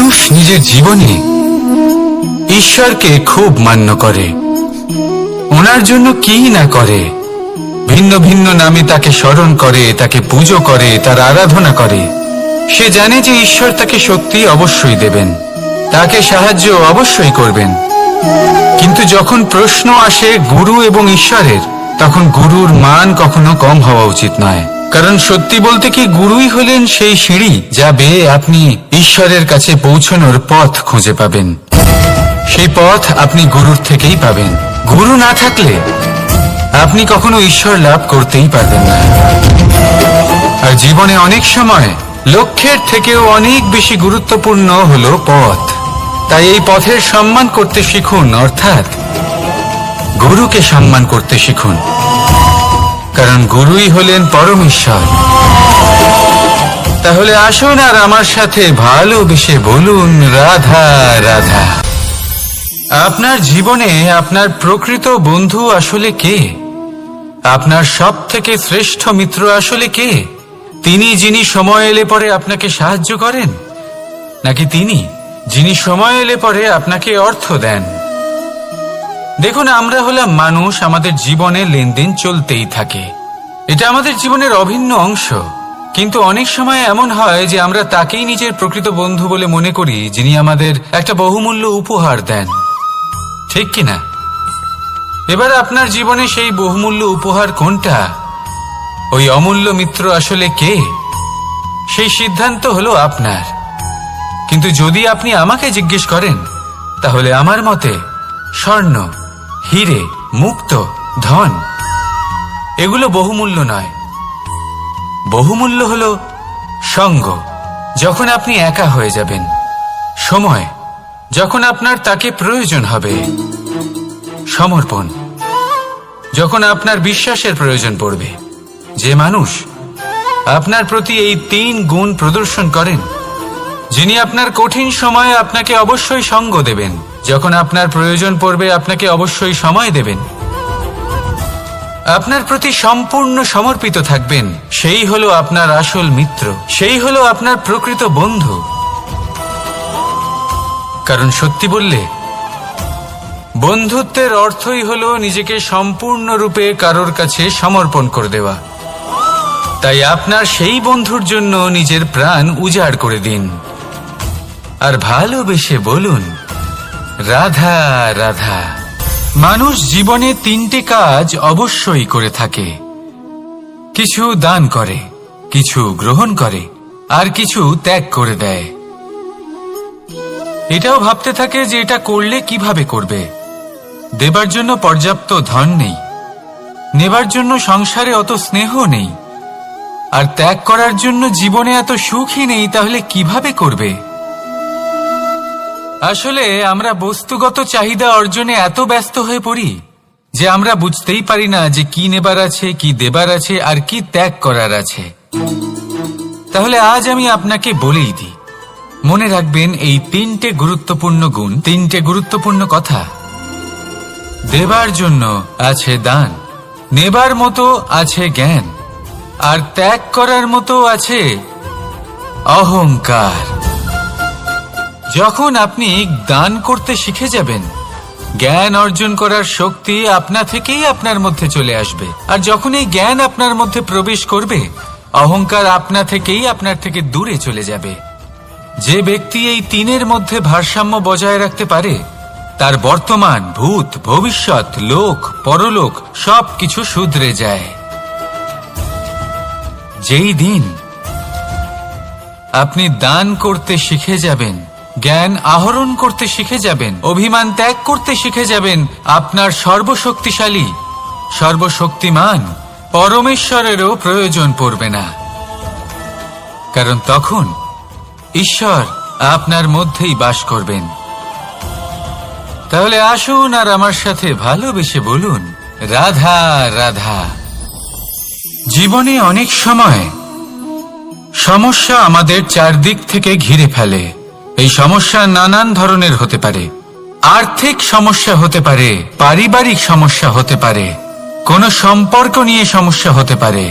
মানুষ নিজের জীবনে ঈশ্বরকে খুব মান্য করে, ওনার জন্য কি না করে। ভিন্ন ভিন্ন নামে তাকে স্মরণ করে, তাকে পুজো করে, তার আরাধনা করে। সে জানে যে ঈশ্বর তাকে শক্তি অবশ্যই দেবেন, তাকে সাহায্য অবশ্যই করবেন। কিন্তু যখন প্রশ্ন আসে গুরু এবং ঈশ্বরের, তখন গুরুর মান কখনো কম হওয়া উচিত নয়। কারণ সত্যি বলতে কি, গুরুই হলেন সেই সিঁড়ি যা বেয়ে আপনি ঈশ্বরের কাছে পৌঁছানোর পথ খুঁজে পাবেন। সেই পথ আপনি গুরুর থেকেই পাবেন। গুরু না থাকলে আপনি কখনো ঈশ্বর লাভ করতেই পারবেন না। আর জীবনে অনেক সময় লক্ষ্যের থেকেও অনেক বেশি গুরুত্বপূর্ণ হলো পথ। তাই এই পথের সম্মান করতে শিখুন, অর্থাৎ গুরুকে সম্মান করতে শিখুন। কারণ গুরুই হলেন পরমেশ্বর। তাহলে আসুন আর আমার সাথে ভালোবেসে বলুন, রাধা রাধা। আপনার জীবনে আপনার প্রকৃত বন্ধু আসলে কে? আপনার সব থেকে শ্রেষ্ঠ মিত্র আসলে কে? তিনি যিনি সময় এলে পরে আপনাকে সাহায্য করেন, নাকি তিনি যিনি সময় এলে পরে আপনাকে অর্থ দেন? দেখুন, আমরা হলাম মানুষ, আমাদের জীবনে লেনদেন চলতেই থাকে। এটা আমাদের জীবনের অভিন্ন অংশ। কিন্তু অনেক সময় এমন হয় যে আমরা তাকেই নিজের প্রকৃত বন্ধু বলে মনে করি, যিনি আমাদের একটা বহুমূল্য উপহার দেন, ঠিক কিনা? এবার আপনার জীবনে সেই বহুমূল্য উপহার কোনটা, ওই অমূল্য মিত্র আসলে কে, সেই সিদ্ধান্ত হলো আপনার। কিন্তু যদি আপনি আমাকে জিজ্ঞেস করেন, তাহলে আমার মতে স্বর্ণ, হিরে, মুক্ত, ধন এগুলো বহুমূল্য নয়। বহুমূল্য হলো সঙ্গ, যখন আপনি একা হয়ে যাবেন, সময়, যখন আপনার তাকে প্রয়োজন হবে, সমর্পণ, যখন আপনার বিশ্বাসের প্রয়োজন পড়বে। যে মানুষ আপনার প্রতি এই 3 গুণ প্রদর্শন করেন, যিনি আপনার কঠিন সময়ে আপনাকে অবশ্যই সঙ্গ দেবেন, যখন আপনার প্রয়োজন পড়বে আপনাকে অবশ্যই সময় দেবেন, আপনার প্রতি সম্পূর্ণ সমর্পিত থাকবেন, সেই হলো আপনার আসল মিত্র, সেই হলো আপনার প্রকৃত বন্ধু। কারণ সত্যি বললে, বন্ধুত্বের অর্থই হলো নিজেকে সম্পূর্ণরূপে কারোর কাছে সমর্পণ করে দেওয়া। তাই আপনার সেই বন্ধুর জন্য নিজের প্রাণ উজাড় করে দিন, আর ভালোবেসে বলুন, রাধা রাধা। মানুষ জীবনে 3টে কাজ অবশ্যই করে থাকে। কিছু দান করে, কিছু গ্রহণ করে, আর কিছু ত্যাগ করে দেয়। এটাও ভাবতে থাকে যে এটা করলে কিভাবে করবে। দেবার জন্য পর্যাপ্ত ধন নেই, নেবার জন্য সংসারে অত স্নেহ নেই, আর ত্যাগ করার জন্য জীবনে এত সুখই নেই, তাহলে কিভাবে করবে? আসলে আমরা বস্তুগত চাহিদা অর্জনে এত ব্যস্ত হয়ে পড়ি যে আমরা বুঝতেই পারি না যে কি নেবার আছে, কি দেবার আছে, আর কি ত্যাগ করার আছে। তাহলে আজ আমি আপনাকে বলেই দিই, মনে রাখবেন এই 3টে গুরুত্বপূর্ণ গুণ, 3টে গুরুত্বপূর্ণ কথা। দেবার জন্য আছে দান, নেবার মতো আছে জ্ঞান, আর ত্যাগ করার মতো আছে অহংকার। যখন আপনি দান করতে শিখে যাবেন, জ্ঞান অর্জন করার শক্তি আপনা থেকেই আপনার মধ্যে চলে আসবে। আর যখন এই জ্ঞান আপনার মধ্যে প্রবেশ করবে, অহংকার আপনা থেকেই আপনার থেকে দূরে চলে যাবে। যে ব্যক্তি এই 3-এর মধ্যে ভারসাম্য বজায় রাখতে পারে, তার বর্তমান, ভূত, ভবিষ্যৎ, লোক, পরলোক সবকিছু শুধরে যায়। যেই দিন আপনি দান করতে শিখে যাবেন, জ্ঞান আহরণ করতে শিখে যাবেন, অভিমান ত্যাগ করতে শিখে যাবেন, আপনার সর্বশক্তিশালী, সর্বশক্তিমান পরমেশ্বরেরও প্রয়োজন পড়বে না। কারণ তখন ঈশ্বর আপনার মধ্যেই বাস করবেন। তাহলে আসুন আর আমার সাথে ভালোবেসে বলুন, রাধা রাধা। জীবনে অনেক সময় সমস্যা আমাদের চারদিক থেকে ঘিরে ফেলে। এই সমস্যা নানান ধরনের হতে পারে। আর্থিক সমস্যা হতে পারে, পারিবারিক সমস্যা হতে পারে, কোনো সম্পর্ক নিয়ে সমস্যা হতে পারে,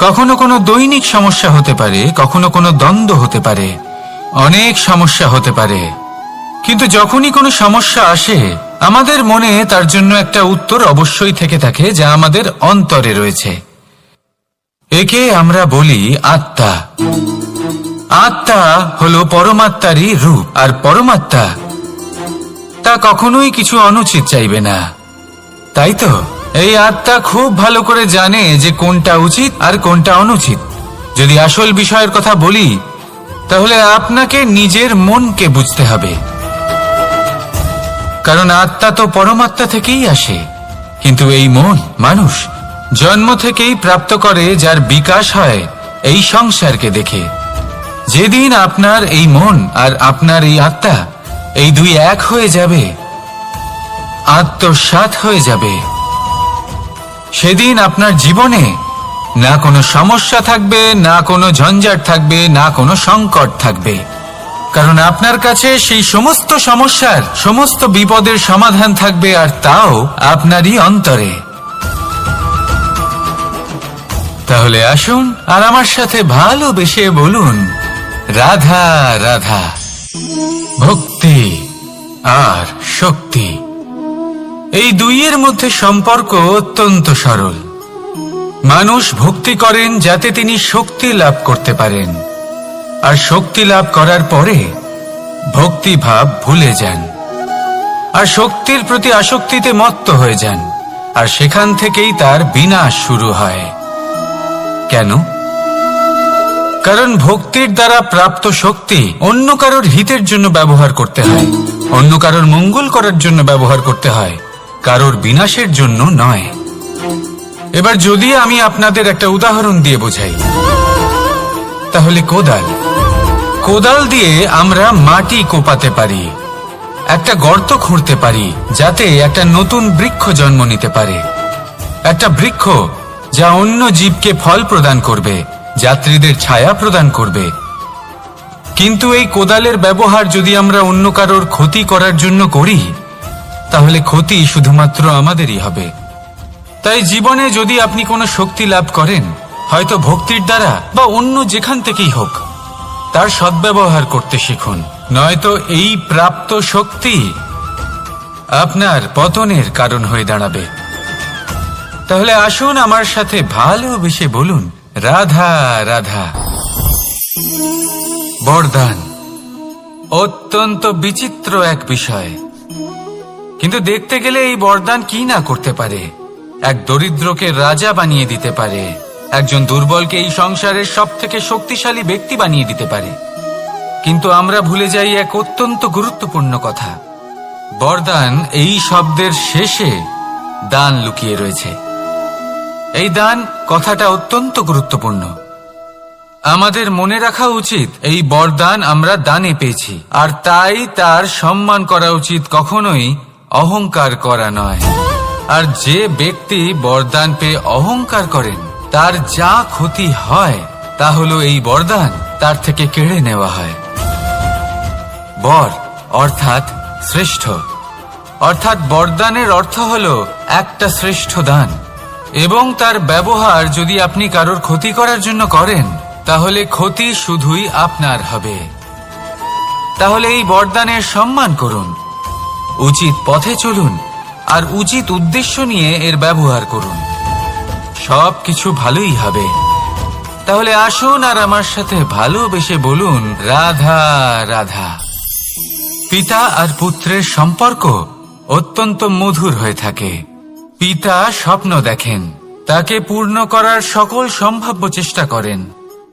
কখনো কোনো দৈনিক সমস্যা হতে পারে, কখনো কোনো দ্বন্দ্ব হতে পারে, অনেক সমস্যা হতে পারে, কিন্তু যখনই কোনো সমস্যা আসে আমাদের মনে তার জন্য একটা উত্তর অবশ্যই থেকে থাকে, যা আমাদের অন্তরে রয়েছে। একে আমরা বলি আত্মা। আত্মা হলো পরমাত্মারই রূপ, আর পরমাত্মা তা কখনোই কিছু অনুচিত চাইবে না, তাই তো? এই আত্মা খুব ভালো করে জানে যে কোনটা উচিত আর কোনটা অনুচিত। যদি আসল বিষয়ের কথা বলি, তাহলে আপনাকে নিজের মনকে বুঝতে হবে, কারণ আত্মা তো পরমাত্মা থেকেই আসে। কিন্তু এই মন মানুষ জন্ম থেকেই প্রাপ্ত করে, যার বিকাশ হয় এই সংসারকে দেখে। যেদিন আপনার এই মন আর আপনার এই আত্মা এই দুই এক হয়ে যাবে, আত্মসাৎ হয়ে যাবে, সেদিন আপনার জীবনে না কোনো সমস্যা থাকবে, না কোনো ঝঞ্ঝাট থাকবে, না কোনো সংকট থাকবে, কারণ আপনার কাছে সেই সমস্ত সমস্যার সমস্ত বিপদের সমাধান থাকবে, আর তাও আপনারই অন্তরে। তাহলে আসুন আর আমার সাথে ভালোবেসে বলুন, রাধা রাধা। ভক্তি আর শক্তি, এই দুইয়ের মধ্যে সম্পর্ক অত্যন্ত সরল। মানুষ ভক্তি করেন যাতে তিনি শক্তি লাভ করতে পারেন, আর শক্তি লাভ করার পরে ভক্তিভাব ভুলে যান, আর শক্তির প্রতি আসক্তিতে মত্ত হয়ে যান, আর সেখান থেকেই তার বিনাশ শুরু হয়। কেন? কারণ ভক্তির দ্বারা প্রাপ্ত শক্তি অন্য কারোর হিতের জন্য ব্যবহার করতে হয়, অন্য কারোর মঙ্গল করার জন্য ব্যবহার করতে হয়, কারোর বিনাশের জন্য নয়। এবার যদি আমি আপনাদের একটা উদাহরণ দিয়ে বোঝাই, তাহলে কোদাল দিয়ে আমরা মাটি কোপাতে পারি, একটা গর্ত খুঁড়তে পারি, যাতে একটা নতুন বৃক্ষ জন্ম নিতে পারে, একটা বৃক্ষ যা অন্য জীবকে ফল প্রদান করবে, যাত্রীদের ছায়া প্রদান করবে। কিন্তু এই কোদালের ব্যবহার যদি আমরা অন্য কারোর ক্ষতি করার জন্য করি, তাহলে ক্ষতি শুধুমাত্র আমাদেরই হবে। তাই জীবনে যদি আপনি কোনো শক্তি লাভ করেন, হয়তো ভক্তির দ্বারা বা অন্য যেখান থেকেই হোক, তার সদ্ব্যবহার করতে শিখুন, নয়তো এই প্রাপ্ত শক্তি আপনার পতনের কারণ হয়ে দাঁড়াবে। তাহলে আসুন আমার সাথে ভালোবেসে বলুন, রাধা রাধা। বরদান অত্যন্ত বিচিত্র এক বিষয়, কিন্তু দেখতে গেলে এই বরদান কি না করতে পারে। এক দরিদ্রকে রাজা বানিয়ে দিতে পারে, একজন দুর্বলকে এই সংসারের সব থেকে শক্তিশালী ব্যক্তি বানিয়ে দিতে পারে। কিন্তু আমরা ভুলে যাই এক অত্যন্ত গুরুত্বপূর্ণ কথা, বরদান এই শব্দের শেষে দান লুকিয়ে রয়েছে। এই দান কথাটা অত্যন্ত গুরুত্বপূর্ণ। আমাদের মনে রাখা উচিত এই বরদান আমরা দানে পেয়েছি, আর তাই তার সম্মান করা উচিত, কখনোই অহংকার করা নয়। আর যে ব্যক্তি বরদান পেয়ে অহংকার করেন, তার যা ক্ষতি হয় তা হলো এই বরদান তার থেকে কেড়ে নেওয়া হয়। বর অর্থাৎ শ্রেষ্ঠ, অর্থাৎ বরদানের অর্থ হলো একটা শ্রেষ্ঠ দান, এবং তার ব্যবহার যদি আপনি কারোর ক্ষতি করার জন্য করেন, তাহলে ক্ষতি শুধুই আপনার হবে। তাহলে এই বরদানের সম্মান করুন, উচিত পথে চলুন, আর উচিত উদ্দেশ্য নিয়ে এর ব্যবহার করুন, সব কিছু ভালোই হবে। তাহলে আসুন আর আমার সাথে ভালোবেসে বলুন, রাধা রাধা। পিতা আর পুত্রের সম্পর্ক অত্যন্ত মধুর হয়ে থাকে। পিতা স্বপ্ন দেখেন, তাকে পূর্ণ করার সকল সম্ভাব্য চেষ্টা করেন,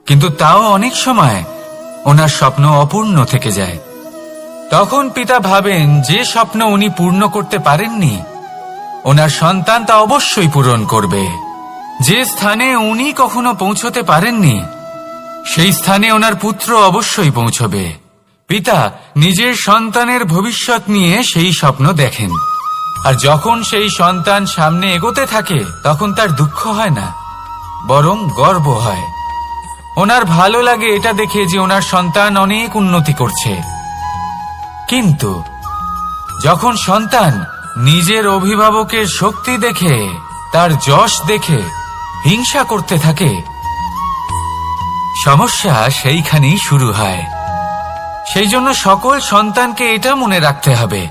কিন্তু তাও অনেক সময় ওনার স্বপ্ন অপূর্ণ থেকে যায়। তখন পিতা ভাবেন যে স্বপ্ন উনি পূর্ণ করতে পারেননি, ওনার সন্তান তা অবশ্যই পূরণ করবে। যে স্থানে উনি কখনো পৌঁছতে পারেননি, সেই স্থানে ওনার পুত্র অবশ্যই পৌঁছবে। পিতা নিজের সন্তানের ভবিষ্যৎ নিয়ে সেই স্বপ্ন দেখেন, আর যখন সেই সন্তান সামনে এগোতে থাকে, তখন তার দুঃখ হয় না, বরং গর্ব হয়। ওনার ভালো লাগে এটা দেখে যে ওনার সন্তান অনেক উন্নতি করছে। কিন্তু যখন সন্তান নিজের অভিভাবকের শক্তি দেখে, তার যশ দেখে হিংসা করতে থাকে, সমস্যা সেইখানেই শুরু হয়। সেই জন্য সকল সন্তানকে এটা মনে রাখতে হবে।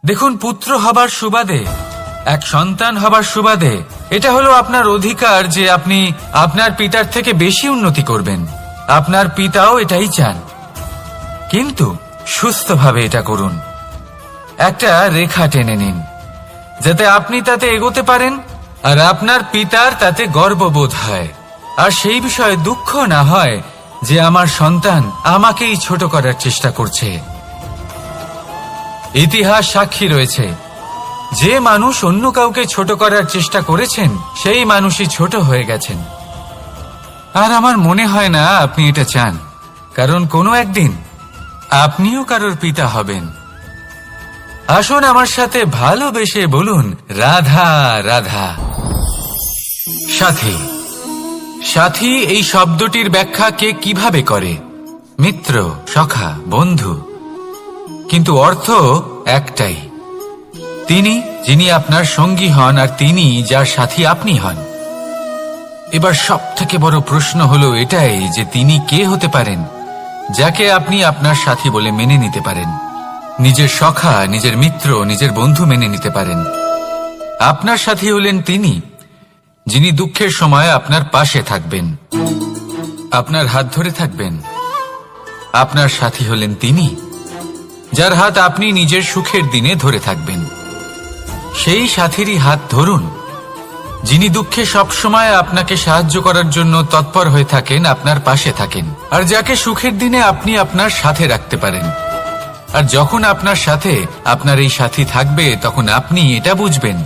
দেখুন, পুত্র হবার সুবাদে, এক সন্তান হবার সুবাদে এটা হলো আপনার অধিকার যে আপনি আপনার পিতার থেকে বেশি উন্নতি করবেন। আপনার পিতাও এটাই চান, কিন্তু সুস্থভাবে এটা করুন। একটা রেখা টেনে নিন যাতে আপনি তাতে এগোতে পারেন আর আপনার পিতার তাতে গর্ববোধ হয়, আর সেই বিষয়ে দুঃখ না হয় যে আমার সন্তান আমাকেই ছোট করার চেষ্টা করছে। ইতিহাস সাক্ষী রয়েছে, যে মানুষ অন্য কাউকে ছোট করার চেষ্টা করেছেন সেই মানুষই ছোট হয়ে গেছেন। আর আমার মনে হয় না আপনি এটা চান, কারণ কোনো একদিন আপনিও কারোর পিতা হবেন। আসুন আমার সাথে ভালোবেসে বলুন, রাধা রাধা। সাথী। সাথী এই শব্দটির ব্যাখ্যা কে কিভাবে করে? মিত্র, সখা, বন্ধু, কিন্তু অর্থ একটাই। তিনি যিনি আপনার সঙ্গী হন আর তিনি যার সাথী আপনি হন। এবার সব থেকে বড় প্রশ্ন হলো এটাই যে তিনি কে হতে পারেন যাকে আপনি আপনার সাথী বলে মেনে নিতে পারেন, নিজের সখা, নিজের মিত্র, নিজের বন্ধু মেনে নিতে পারেন। আপনার সাথী হলেন তিনি যিনি দুঃখের সময় আপনার পাশে থাকবেন, আপনার হাত ধরে থাকবেন। আপনার সাথী হলেন তিনি যার হাত আপনি নিজের সুখের দিনে ধরে থাকবেন। সেই সাথীরই হাত ধরুন যিনি দুঃখে সবসময় আপনাকে সাহায্য করার জন্য তৎপর হয়ে থাকেন, আপনার পাশে থাকেন, আর যাকে সুখের দিনে আপনি আপনার সাথে রাখতে পারেন। আর যখন আপনার সাথে আপনার এই সাথী থাকবে তখন আপনি এটা বুঝবেন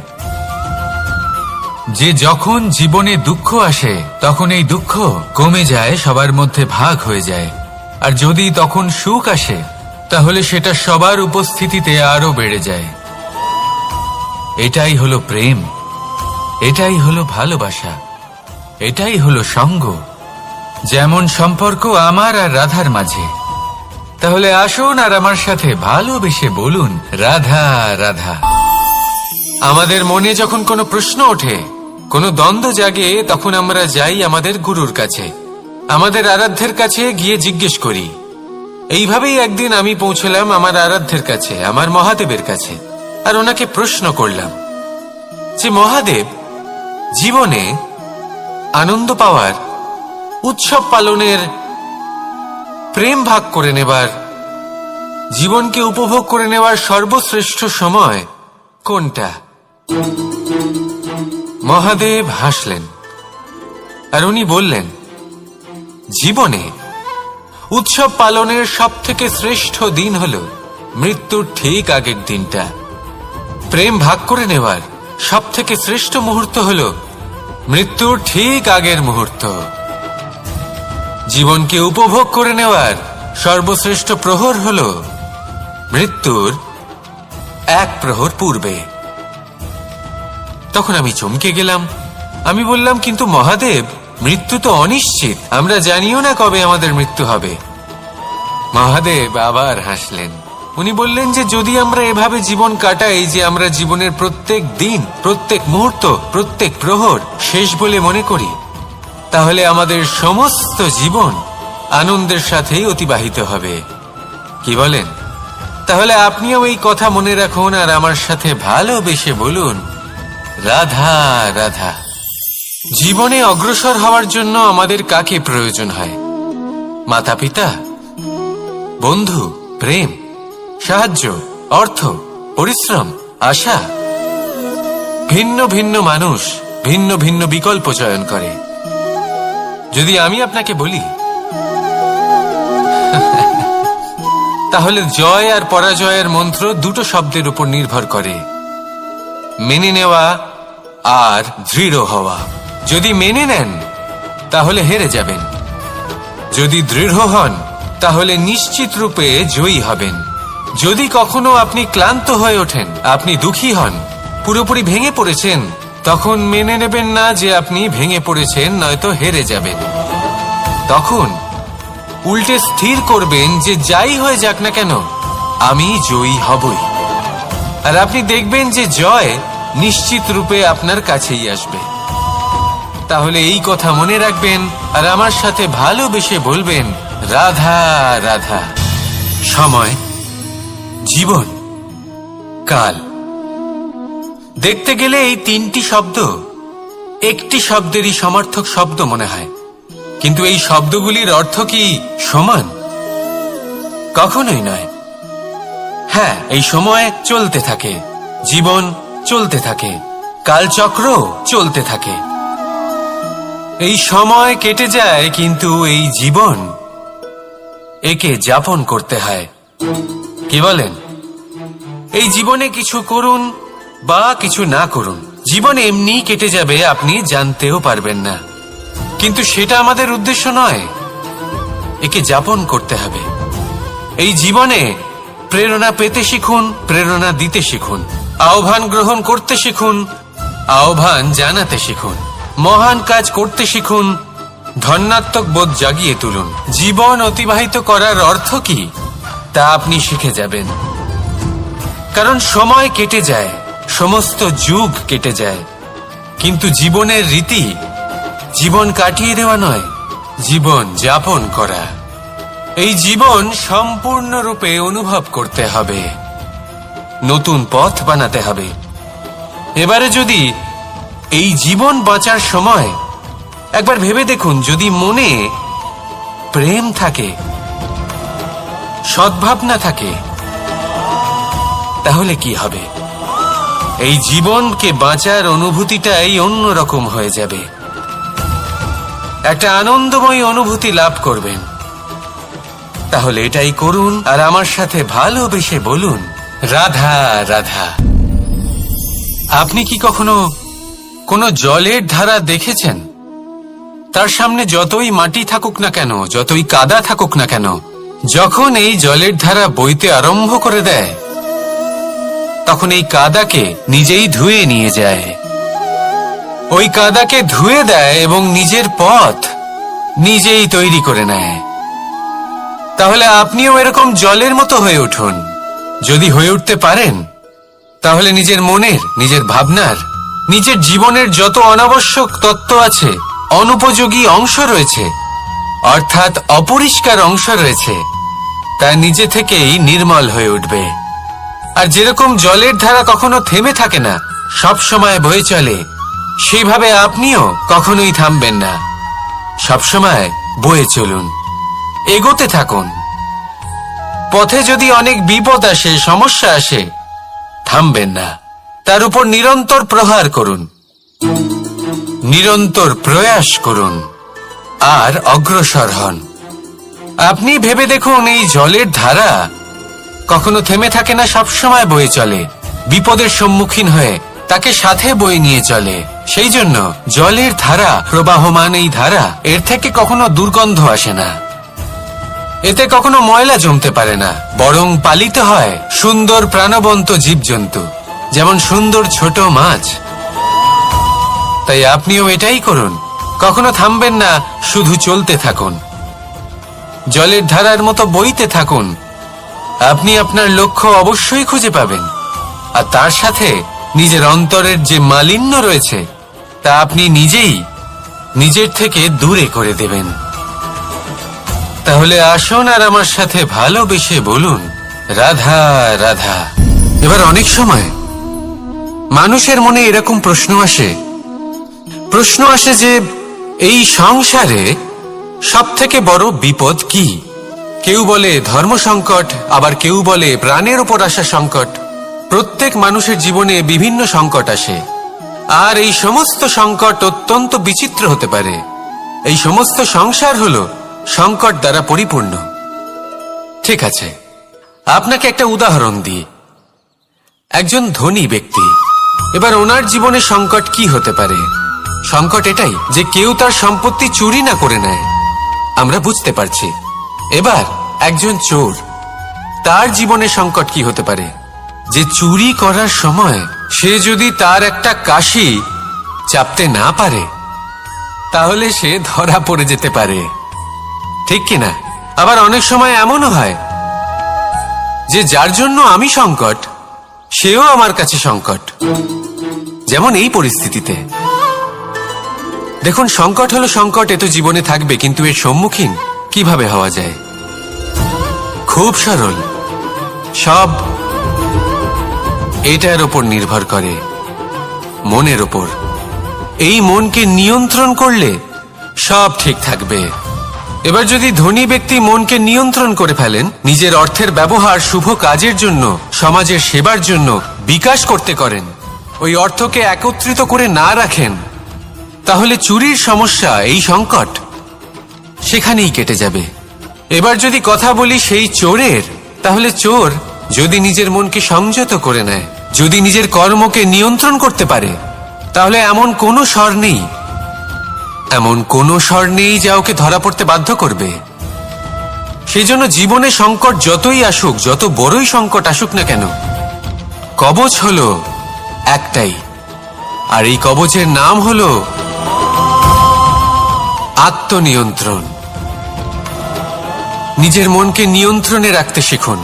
যে যখন জীবনে দুঃখ আসে তখন এই দুঃখ কমে যায়, সবার মধ্যে ভাগ হয়ে যায়। আর যদি তখন সুখ আসে তাহলে সেটা সবার উপস্থিতিতে আরো বেড়ে যায়। এটাই হলো প্রেম, এটাই হলো ভালোবাসা, এটাই হলো সঙ্গ। যেমন সম্পর্ক আমার আর রাধার মাঝে। তাহলে আসুন আর আমার সাথে ভালোবেসে বলুন, রাধা রাধা। আমাদের মনে যখন কোনো প্রশ্ন ওঠে, কোনো দ্বন্দ্ব জাগে, তখন আমরা যাই আমাদের গুরুর কাছে, আমাদের আরাধ্যের কাছে গিয়ে জিজ্ঞেস করি। এইভাবেই একদিন আমি পৌঁছলাম আমার আরাধ্যের কাছে, আমার মহাদেবের কাছে, আর ওনাকে প্রশ্ন করলাম যে মহাদেব, জীবনে আনন্দ পাওয়ার, উৎসব পালনের, প্রেম ভাগ করে নেবার, জীবনকে উপভোগ করে নেওয়ার সর্বশ্রেষ্ঠ সময় কোনটা? মহাদেব হাসলেন আর উনি বললেন, জীবনে উৎসব পালনের সব থেকে শ্রেষ্ঠ দিন হল মৃত্যুর ঠিক আগের দিনটা। প্রেম ভাগ করে নেওয়ার সব থেকে শ্রেষ্ঠ মুহূর্ত হল মৃত্যুর ঠিক আগের মুহূর্ত। জীবনকে উপভোগ করে নেওয়ার সর্বশ্রেষ্ঠ প্রহর হল মৃত্যুর এক প্রহর পূর্বে। তখন আমি চমকে গেলাম। আমি বললাম, কিন্তু মহাদেব, মৃত্যু তো অনিশ্চিত, আমরা জানিও না কবে আমাদের মৃত্যু হবে। মহাদেব আবার হাসলেন। উনি বললেন যে যদি আমরা এভাবে জীবন কাটাই যে আমরা জীবনের প্রত্যেক দিন, প্রত্যেক মুহূর্ত, প্রত্যেক প্রহর শেষ বলে মনে করি, তাহলে আমাদের সমস্ত জীবন আনন্দের সাথেই অতিবাহিত হবে। কি বলেন? তাহলে আপনিও এই কথা মনে রাখুন আর আমার সাথে ভালোবেসে বলুন, রাধা রাধা। জীবনে অগ্রসর হওয়ার জন্য আমাদের কাকে প্রয়োজন হয়? মাতা পিতা, বন্ধু, প্রেম, সাহায্য, অর্থ, পরিশ্রম, আশা। ভিন্ন ভিন্ন মানুষ ভিন্ন ভিন্ন বিকল্প চয়ন করে। যদি আমি আপনাকে বলি তাহলে জয় আর পরাজয়ের মন্ত্র দুটো শব্দের উপর নির্ভর করে, মেনে নেওয়া আর দৃঢ় হওয়া। যদি মেনে নেন তাহলে হেরে যাবেন, যদি দৃঢ় হন তাহলে নিশ্চিত রূপে জয়ী হবেন। যদি কখনো আপনি ক্লান্ত হয়ে ওঠেন, আপনি দুঃখী হন, পুরোপুরি ভেঙে পড়েছেন, তখন মেনে নেবেন না যে আপনি ভেঙে পড়েছেন, নয়তো হেরে যাবেন। তখন উল্টে স্থির করবেন যে যাই হয়ে যাক না কেন আমি জয়ী হবই। আর আপনি দেখবেন যে জয় নিশ্চিত রূপে আপনার কাছেই আসবে। তাহলে এই কথা মনে রাখবেন আর আমার সাথে ভালোবেসে বলবেন, রাধা রাধা। সময়, জীবন, কাল। দেখতে গেলে এই তিনটি শব্দ একটি শব্দেরই সমার্থক শব্দ মনে হয়, কিন্তু এই শব্দগুলির অর্থ কি সমান? কখনোই নয়। হ্যাঁ, এই সময় চলতে থাকে, জীবন চলতে থাকে, কালচক্র চলতে থাকে। এই সময় কেটে যায়, কিন্তু এই জীবন একে যাপন করতে হয়। কি বলেন? এই জীবনে কিছু করুন বা কিছু না করুন, জীবন এমনি কেটে যাবে, আপনি জানতেও পারবেন না। কিন্তু সেটা আমাদের উদ্দেশ্য নয়, একে যাপন করতে হবে। এই জীবনে প্রেরণা পেতে শিখুন, প্রেরণা দিতে শিখুন, আহ্বান গ্রহণ করতে শিখুন, আহ্বান জানাতে শিখুন, মহান কাজ করতে শিখুন, ধন্যাত্মক বোধ জাগিয়ে তুলুন। জীবন অতিবাহিত করার অর্থ কি তা আপনি শিখে যাবেন। কারণ সময় কেটে যায়, সমস্ত যুগ কেটে যায়, কিন্তু জীবনের রীতি জীবন কাটিয়ে দেওয়া নয়, জীবন যাপন করা। এই জীবন সম্পূর্ণরূপে অনুভব করতে হবে, নতুন পথ বানাতে হবে। এবারে যদি এই জীবন বাঁচার সময় একবার ভেবে দেখুন, যদি মনে প্রেম থাকে, সদ্ভাবনা থাকে, তাহলে কি হবে? এই জীবনকে বাঁচার অনুভূতিটাই অন্যরকম হয়ে যাবে, একটা আনন্দময় অনুভূতি লাভ করবেন। তাহলে এটাই করুন আর আমার সাথে ভালোবেসে বলুন, রাধা রাধা। আপনি কি কখনো কোনো জলের ধারা দেখেছেন? তার সামনে যতই মাটি থাকুক না কেন, যতই কাদা থাকুক না কেন, যখন এই জলের ধারা বইতে আরম্ভ করে দেয়, তখন এই কাদাকে নিজেই ধুয়ে নিয়ে যায়। ওই কাদাকে ধুয়ে দেয় এবং নিজের পথ নিজেই তৈরি করে নেয়। তাহলে আপনিও এরকম জলের মতো হয়ে উঠুন। যদি হয়ে উঠতে পারেন, তাহলে নিজের মনের, নিজের ভাবনার, নিজের জীবনের যত অনাবশ্যক তত্ত্ব আছে, অনুপযোগী অংশ রয়েছে, অর্থাৎ অপরিষ্কার অংশ রয়েছে, তা নিজে থেকেই নির্মল হয়ে উঠবে। আর যেরকম জলের ধারা কখনো থেমে থাকে না, সব সময় বয়ে চলে, সেইভাবে আপনিও কখনোই থামবেন না। সবসময় বয়ে চলুন, এগোতে থাকুন। পথে যদি অনেক বিপদ আসে, সমস্যা আসে, থামবেন না, তার উপর নিরন্তর প্রহার করুন, নিরন্তর প্রয়াস করুন আর অগ্রসর হন। আপনি ভেবে দেখুন, এই জলের ধারা কখনো থেমে থাকে না, সবসময় বয়ে চলে, বিপদের সম্মুখীন হয়ে তাকে সাথে বয়ে নিয়ে চলে। সেই জন্য জলের ধারা, প্রবাহমান এই ধারা, এর থেকে কখনো দুর্গন্ধ আসে না, এতে কখনো ময়লা জমতে পারে না, বরং পালিত হয় সুন্দর প্রাণবন্ত জীবজন্তু, যেমন সুন্দর ছোট মাছ। তাই আপনিও এটাই করুন, কখনো থামবেন না, শুধু চলতে থাকুন, জলের ধারার মতো বইতে থাকুন। আপনি আপনার লক্ষ্য অবশ্যই খুঁজে পাবেন, আর তার সাথে নিজের অন্তরের যে মালিন্য রয়েছে, তা আপনি নিজেই নিজের থেকে দূরে করে দেবেন। তাহলে আসুন আর আমার সাথে ভালোবেসে বলুন, রাধা রাধা। এবার অনেক সময় মানুষের মনে এরকম প্রশ্ন আসে যে এই সংসারে সব থেকে বড় বিপদ কি? কেউ বলে ধর্ম সংকট, আবার কেউ বলে প্রাণের উপর আসা সংকট। প্রত্যেক মানুষের জীবনে বিভিন্ন সংকট আসে, আর এই সমস্ত সংকট অত্যন্ত বিচিত্র হতে পারে। এই সমস্ত সংসার হলো সংকট দ্বারা পরিপূর্ণ। ঠিক আছে, আপনাকে একটা উদাহরণ দিই। একজন ধনী ব্যক্তি, এবার ওনার জীবনে সংকট কি হতে পারে? সংকট এটাই যে কেউ তার সম্পত্তি চুরি না করে নেয়, আমরা বুঝতে পারছি। এবার একজন চোর, তার জীবনে সংকট কি হতে পারে? যে চুরি করার সময় সে যদি তার একটা কাশি চাপতে না পারে, তাহলে সে ধরা পড়ে যেতে পারে, ঠিক কিনা? আবার অনেক সময় এমনও হয় যে যার জন্য আমি সংকট, সেও আমার কাছে সংকট। যেমন এই পরিস্থিতিতে দেখুন, সংকট হলো সংকট, এ তো জীবনে থাকবে, কিন্তু এর সম্মুখীন কিভাবে হওয়া যায়? খুব সরল। সব এটার ওপর নির্ভর করে, মনের ওপর। এই মনকে নিয়ন্ত্রণ করলে সব ঠিক থাকবে। এবার যদি ধনী ব্যক্তি মনকে নিয়ন্ত্রণ করে ফেলেন, নিজের অর্থের ব্যবহার শুভ কাজের জন্য, সমাজের সেবার জন্য বিকাশ করতে করেন, ওই অর্থকে একত্রিত করে না রাখেন, তাহলে চুরির সমস্যা, এই সংকট সেখানেই কেটে যাবে। এবার যদি কথা বলি সেই চোরের, তাহলে চোর যদি নিজের মনকে সংযত করে নেয়, যদি নিজের কর্মকে নিয়ন্ত্রণ করতে পারে, তাহলে এমন কোনো স্বর নেই, এমন কোনো স্বর নেই যা ওকে ধরা পড়তে বাধ্য করবে। সেই জন্য জীবনে সংকট যতই আসুক, যত বড়ই সংকট আসুক না কেন, কবচ হলো একটাই, আর এই কবচের নাম হলো আত্মনিয়ন্ত্রণ। নিজের মনকে নিয়ন্ত্রণে রাখতে শিখুন।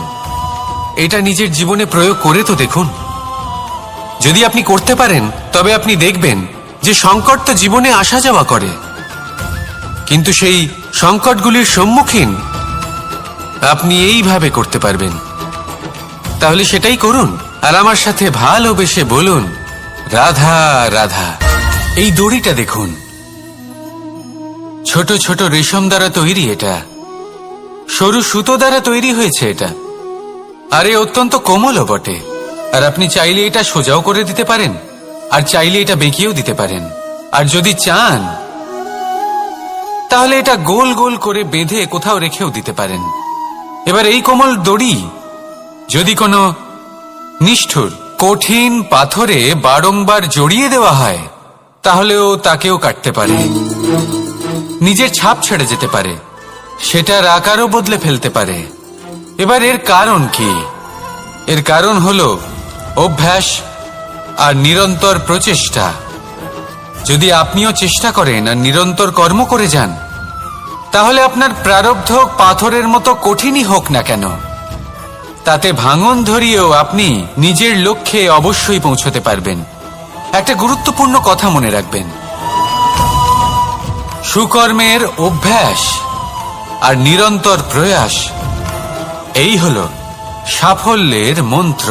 এটা নিজের জীবনে প্রয়োগ করে তো দেখুন। যদি আপনি করতে পারেন, তবে আপনি দেখবেন যে সংকট তো জীবনে আসা যাওয়া করে, কিন্তু সেই সংকটগুলির সম্মুখীন আপনি এইভাবে করতে পারবেন। তাহলে সেটাই করুন, আর আমার সাথে ভালোবেসে বলুন, রাধা রাধা। এই দড়িটা দেখুন, ছোট ছোট রেশম দ্বারা তৈরি, এটা সরু সুতো দ্বারা তৈরি হয়েছে এটা, আর এ অত্যন্ত কোমলও বটে। আর আপনি চাইলে এটা সোজাও করে দিতে পারেন, আর চাইলে এটা বেঁকিয়েও দিতে পারেন, আর যদি চান তাহলে এটা গোল গোল করে বেঁধে কোথাও রেখেও দিতে পারেন। এবার এই কোমল দড়ি যদি কোনো নিষ্ঠুর কঠিন পাথরে বারংবার জড়িয়ে দেওয়া হয়, তাহলেও তাকেও কাটতে পারে, নিজের ছাপ ছেড়ে যেতে পারে, সেটার আকারও বদলে ফেলতে পারে। এবার এর কারণ কি? এর কারণ হলো অভ্যাস আর নিরন্তর প্রচেষ্টা। যদি আপনিও চেষ্টা করেন আর নিরন্তর কর্ম করে যান, তাহলে আপনার প্রারব্ধ পাথরের মতো কঠিনই হোক না কেন, তাতে ভাঙন ধরিয়েও আপনি নিজের লক্ষ্যে অবশ্যই পৌঁছতে পারবেন। একটা গুরুত্বপূর্ণ কথা মনে রাখবেন, সুকর্মের অভ্যাস আর নিরন্তর প্রয়াস, এই হলো সাফল্যের মন্ত্র।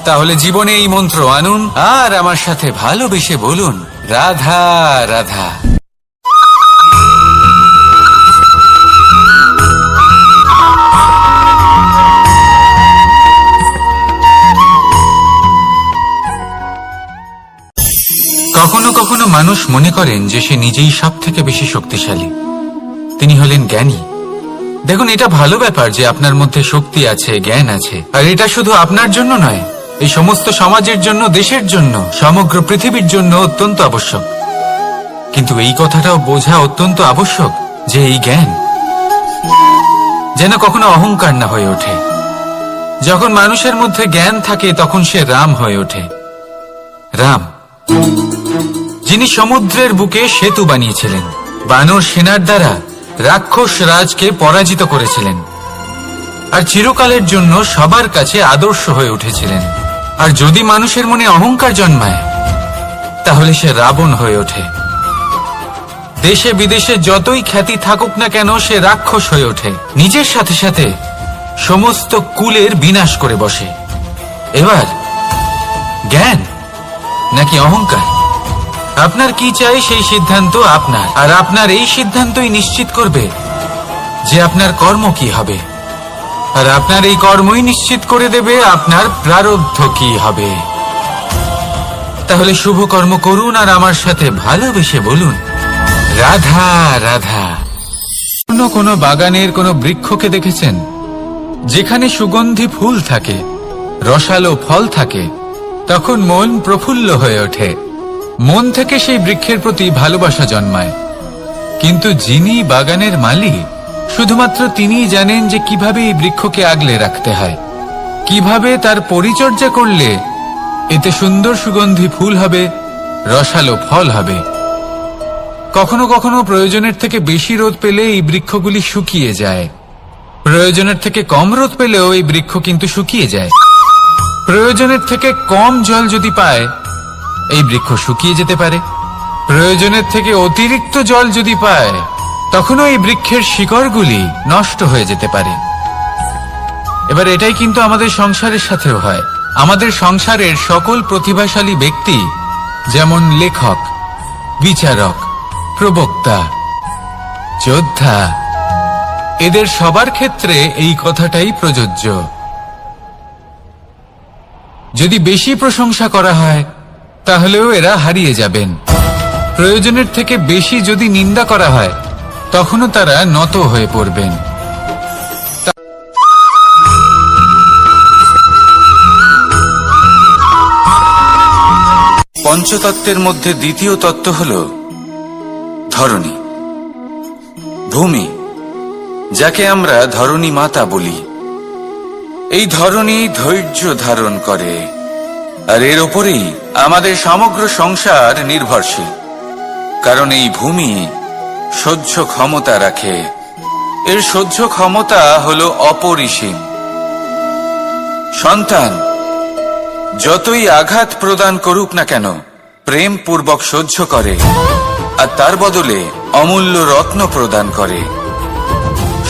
তাহলে জীবনে এই মন্ত্র আনুন, আর আমার সাথে ভালোবেসে বলুন, রাধা রাধা। কখনো কখনো মানুষ মনে করেন যে সে নিজেই সব থেকে বেশি শক্তিশালী, তিনি হলেন জ্ঞানী। দেখুন, এটা ভালো ব্যাপার যে আপনার মধ্যে শক্তি আছে, জ্ঞান আছে, আর এটা শুধু আপনার জন্য নয়, এই সমস্ত সমাজের জন্য, দেশের জন্য, সমগ্র পৃথিবীর জন্য অত্যন্ত আবশ্যক। কিন্তু এই কথাটাও বোঝা অত্যন্ত আবশ্যক যে এই জ্ঞান যেন কখনো অহংকার না হয়ে ওঠে। যখন মানুষের মধ্যে জ্ঞান থাকে, তখন সে রাম হয়ে ওঠে। রাম, যিনি সমুদ্রের বুকে সেতু বানিয়েছিলেন, বানর সেনার দ্বারা রাক্ষস রাজকে পরাজিত করেছিলেন, আর চিরকালের জন্য সবার কাছে আদর্শ হয়ে উঠেছিলেন। আর যদি মানুষের মনে অহংকার জন্মায়, তাহলে সে রাবণ হয়ে ওঠে। দেশে বিদেশে যতই খ্যাতি থাকুক না কেন, সে রাক্ষস হয়ে ওঠে, নিজের সাথে সাথে সমস্ত কুলের বিনাশ করে বসে। এবার জ্ঞান নাকি অহংকার, আপনার কি চাই সেই সিদ্ধান্ত আপনার, আর আপনার এই সিদ্ধান্তই নিশ্চিত করবে যে আপনার কর্ম কি হবে, আর আপনার এই কর্মই নিশ্চিত করে দেবে আপনার প্রারব্ধ কি হবে। তাহলে শুভ কর্ম করুন, আর আমার সাথে ভালোবেসে বলুন, রাধা রাধা। কোনো বাগানের কোনো বৃক্ষকে দেখেছেন যেখানে সুগন্ধি ফুল থাকে, রসালো ফল থাকে, তখন মন প্রফুল্ল হয়ে ওঠে, মন থেকে সেই বৃক্ষের প্রতি ভালোবাসা জন্মায়। কিন্তু যিনি বাগানের মালিক, শুধুমাত্র তিনিই জানেন যে কিভাবে এই বৃক্ষকে আগলে রাখতে হয়, কিভাবে তার পরিচর্যা করলে এতে সুন্দর সুগন্ধি ফুল হবে, রসালো ফল হবে। কখনো কখনো প্রয়োজনের থেকে বেশি রোদ পেলে এই বৃক্ষগুলি শুকিয়ে যায়, প্রয়োজনের থেকে কম রোদ পেলেও এই বৃক্ষ কিন্তু শুকিয়ে যায়। প্রয়োজনের থেকে কম জল যদি পায়, এই বৃক্ষ শুকিয়ে যেতে পারে। প্রয়োজনের থেকে অতিরিক্ত জল যদি পায়, তখনও এই বৃক্ষের শিকড়গুলি নষ্ট হয়ে যেতে পারে। এবার এটাই কিন্তু আমাদের সংসারের সাথেও হয়। আমাদের সংসারের সকল প্রতিভাশালী ব্যক্তি, যেমন লেখক, বিচারক, প্রবক্তা, যোদ্ধা, এদের সবার ক্ষেত্রে এই কথাটাই প্রযোজ্য। যদি বেশি প্রশংসা করা হয় তাহলেও এরা হারিয়ে যাবেন। প্রয়োজনের থেকে বেশি যদি নিন্দা করা হয় তখনও তারা নত হয়ে পড়বেন। পঞ্চতত্ত্বের মধ্যে দ্বিতীয় তত্ত্ব হল ধরণী, ভূমি, যাকে আমরা ধরণী মাতা বলি। এই ধরণী ধৈর্য ধারণ করে, আর এর ওপরেই আমাদের সমগ্র সংসার নির্ভরশীল। কারণ এই ভূমি সহ্য ক্ষমতা রাখে, এর সহ্য ক্ষমতা হল অপরিসীম। সন্তান যতই আঘাত প্রদান করুক না কেন, প্রেম পূর্বক সহ্য করে, আর তার বদলে অমূল্য রত্ন প্রদান করে।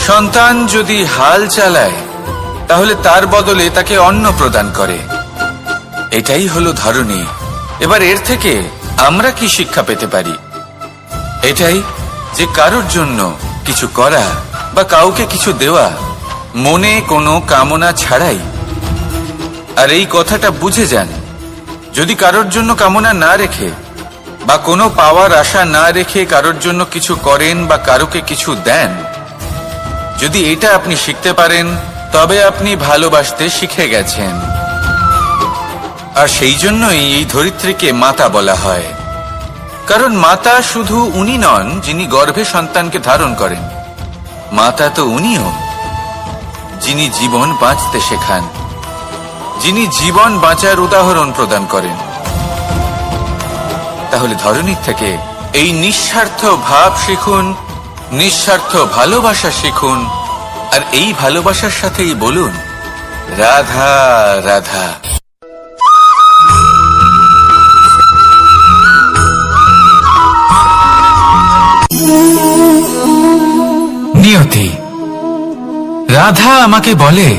সন্তান যদি হাল চালায় তাহলে তার বদলে তাকে অন্ন প্রদান করে। এটাই হলো ধরণী। এবার এর থেকে আমরা কি শিক্ষা পেতে পারি? এটাই যে কারোর জন্য কিছু করা বা কাউকে কিছু দেওয়া মনে কোনো কামনা ছাড়াই। আর এই কথাটা বুঝে যান, যদি কারোর জন্য কামনা না রেখে বা কোনো পাওয়ার আশা না রেখে কারোর জন্য কিছু করেন বা কারোকে কিছু দেন, যদি এটা আপনি শিখতে পারেন তবে আপনি ভালোবাসতে শিখে গেছেন। আর সেই জন্যই এই ধরিত্রীকে মাতা বলা হয়। কারণ মাতা শুধু উনি নন যিনি গর্ভে সন্তানকে ধারণ করেন, মাতা তো উনিও যিনি জীবন বাঁচতে শেখান, যিনি জীবন বাঁচার উদাহরণ প্রদান করেন। তাহলে ধরণীর থেকে এই নিঃস্বার্থ ভাব শিখুন, নিঃস্বার্থ ভালোবাসা শিখুন, আর এই ভালোবাসার সাথেই বলুন রাধা রাধা। নিয়তি। রাধা আমাকে বলে,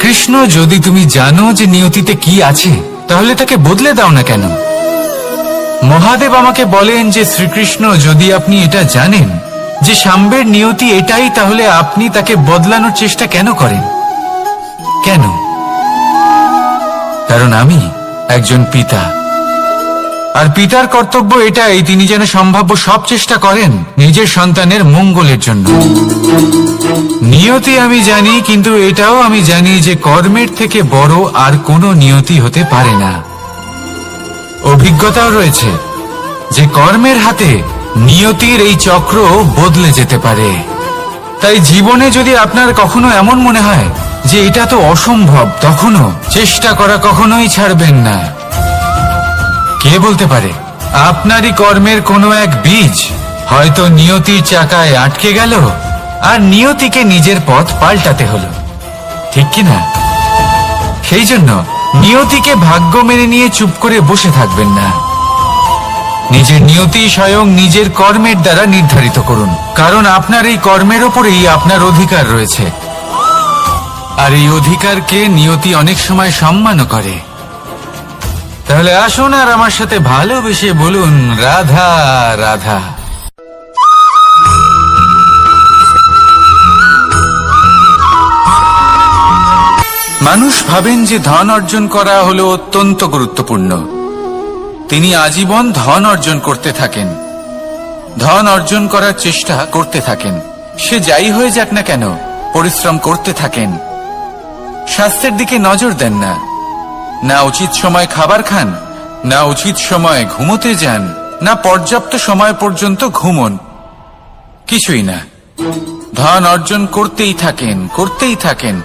কৃষ্ণ, যদি তুমি জানো যে নিয়তিতে কি আছে তাহলে তাকে বদলে দাও না কেন? মহাদেব আমাকে বলেন যে শ্রীকৃষ্ণ, যদি আপনি এটা জানেন যে সাম্বের নিয়তি এটাই, তাহলে আপনি তাকে বদলানোর চেষ্টা কেন করেন? কেন? কারণ আমি একজন পিতা, আর পিতার কর্তব্য এটাই, তিনি যেন সম্ভাব্য সব চেষ্টা করেন নিজের সন্তানের মঙ্গলের জন্য। নিয়তি আমি জানি, কিন্তু এটাও আমি জানি যে কর্মের থেকে বড় আর কোনো নিয়তি হতে পারে না। অভিজ্ঞতাও রয়েছে যে কর্মের হাতে নিয়তির এই চক্র বদলে যেতে পারে। তাই জীবনে যদি আপনার কখনো এমন মনে হয় যে এটা তো অসম্ভব, তখনও চেষ্টা করা কখনোই ছাড়বেন না। কে বলতে পারে আপনারই কর্মের কোনো এক বীজ হয়তো নিয়তির চাকায় আটকে গেল, আর নিয়তিকে নিজের পথ পাল্টাতে হলো, ঠিক কিনা? সেই জন্য নিয়তিকে ভাগ্য মেনে নিয়ে চুপ করে বসে থাকবেন না। নিজের নিয়তি স্বয়ং নিজের কর্মের দ্বারা নির্ধারিত করুন, কারণ আপনার এই কর্মের ওপরেই আপনার অধিকার রয়েছে। আর এই অধিকারকে নিয়তি অনেক সময় সম্মানও করে। তাহলে আসুন আর আমার সাথে ভালোবেসে বলুন রাধা রাধা। মানুষ ভাবেন যে ধন অর্জন করা হলো অত্যন্ত গুরুত্বপূর্ণ। তিনি আজীবন ধন অর্জন করতে থাকেন, ধন অর্জন করার চেষ্টা করতে থাকেন। সে যাই হয়ে যাক না কেন, পরিশ্রম করতে থাকেন। স্বাস্থ্যের দিকে নজর দেন না, না উচিত সময় খাবার খান, না উচিত সময় ঘুমোতে যান, না পর্যাপ্ত সময় পর্যন্ত ঘুমন, কিছুই না। ধন অর্জন করতেই থাকেন, করতেই থাকেন।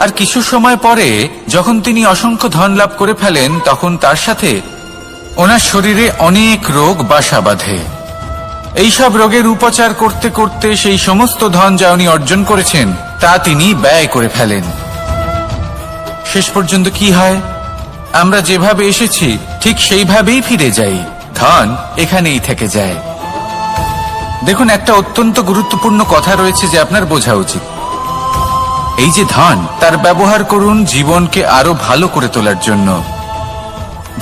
আর কিছু সময় পরে যখন তিনি অসংখ্য ধন লাভ করে ফেলেন, তখন তার সাথে ওনার শরীরে অনেক রোগ বাসা বাঁধে। এইসব রোগের উপচার করতে করতে সেই সমস্ত ধন যা উনি অর্জন করেছেন তা তিনি ব্যয় করে ফেলেন। শেষ পর্যন্ত কি হয়? আমরা যেভাবে এসেছি ঠিক সেইভাবেই ফিরে যাই, ধন এখানেই থেকে যায়। দেখুন, একটা অত্যন্ত গুরুত্বপূর্ণ কথা রয়েছে যে আপনার বোঝা উচিত। এই যে ধন, তার ব্যবহার করুন জীবনকে আরো ভালো করে তোলার জন্য।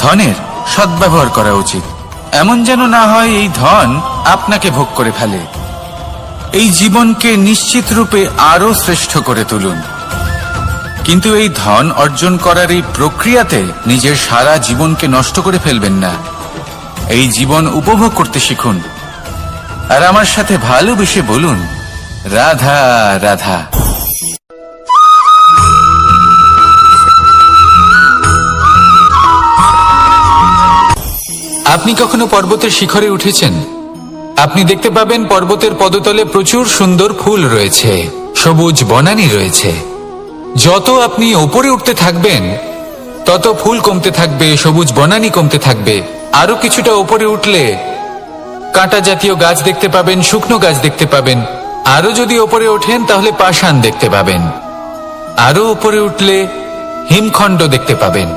ধনের সদ্ব্যবহার করা উচিত, এমন যেন না হয় এই ধন আপনাকে ভোগ করে ফেলে। এই জীবনকে নিশ্চিত রূপে আরো শ্রেষ্ঠ করে তুলুন, কিন্তু এই ধন অর্জন করার এই প্রক্রিয়াতে নিজের সারা জীবনকে নষ্ট করে ফেলবেন না। এই জীবন উপভোগ করতে শিখুন, আর আমার সাথে ভালোবেসে বলুন, রাধা রাধা। আপনি কখনো পর্বতের শিখরে উঠেছেন? আপনি দেখতে পাবেন পর্বতের পদতলে প্রচুর সুন্দর ফুল রয়েছে, সবুজ বনানী রয়েছে। যত আপনি ওপরে উঠতে থাকবেন তত ফুল কমতে থাকবে, সবুজ বনানী কমতে থাকবে। আরো কিছুটা ওপরে উঠলে কাঁটা জাতীয় গাছ দেখতে পাবেন, শুকনো গাছ দেখতে পাবেন। আরো যদি ওপরে ওঠেন তাহলে পাষাণ দেখতে পাবেন। আরো উপরে উঠলে হিমখণ্ড দেখতে পাবেন।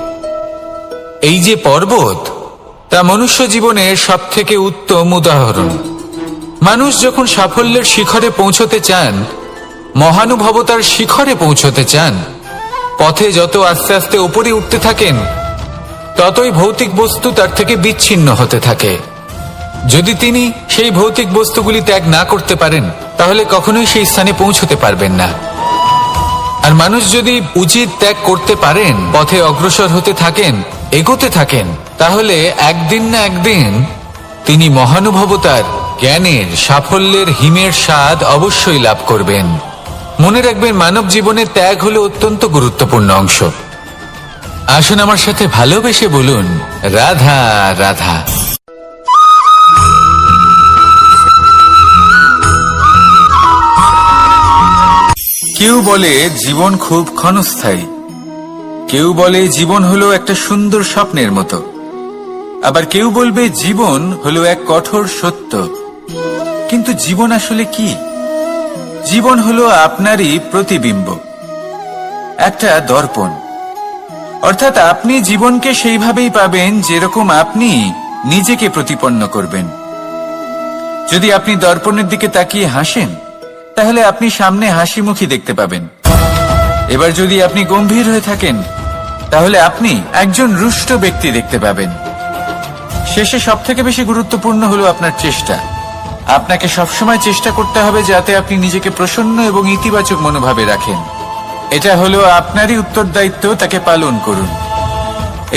এই যে পর্বত, তা মনুষ্য জীবনের সব থেকে উত্তম উদাহরণ। মানুষ যখন সাফল্যের শিখরে পৌঁছতে চান, মহানুভবতার শিখরে পৌঁছতে চান, পথে যত আস্তে আস্তে উপরে উঠতে থাকেন ততই ভৌতিক বস্তু তার থেকে বিচ্ছিন্ন হতে থাকে। যদি তিনি সেই ভৌতিক বস্তুগুলি ত্যাগ না করতে পারেন তাহলে কখনোই সেই স্থানে পৌঁছতে পারবেন না। আর মানুষ যদি উচিত ত্যাগ করতে পারেন, পথে অগ্রসর হতে থাকেন, এগোতে থাকেন, তাহলে একদিন না একদিন তিনি মহানুভবতার, জ্ঞানের, সাফল্যের হিমের স্বাদ অবশ্যই লাভ করবেন। মনে রাখবেন, মানব জীবনে ত্যাগ হলো অত্যন্ত গুরুত্বপূর্ণ অংশ। আসুন আমার সাথে ভালোবেসে বলুন, রাধা রাধা। কেউ বলে জীবন খুব ক্ষণস্থায়ী, কেউ বলে জীবন হলো একটা সুন্দর স্বপ্নের মতো, আবার কেউ বলবে জীবন হলো এক কঠোর সত্য। কিন্তু জীবন আসলে কি? জীবন হলো আপনারই প্রতিবিম্ব, একটা দর্পণ। অর্থাৎ আপনি জীবনকে সেইভাবেই পাবেন যেরকম আপনি নিজেকে প্রতিপন্ন করবেন। যদি আপনি দর্পণের দিকে তাকিয়ে হাসেন, তাহলে আপনি সামনে হাসি মুখী দেখতে পাবেন। এবার যদি আপনি গম্ভীর হয়ে থাকেন, তাহলে আপনি একজন রুষ্ট ব্যক্তি দেখতে পাবেন। শেষে সবথেকে বেশি গুরুত্বপূর্ণ হলো আপনার চেষ্টা। আপনাকে সবসময় চেষ্টা করতে হবে যাতে আপনি নিজেকে প্রসন্ন এবং ইতিবাচক মনোভাবে রাখেন। এটা হলো আপনারই উত্তরদায়িত্ব, তাকে পালন করুন।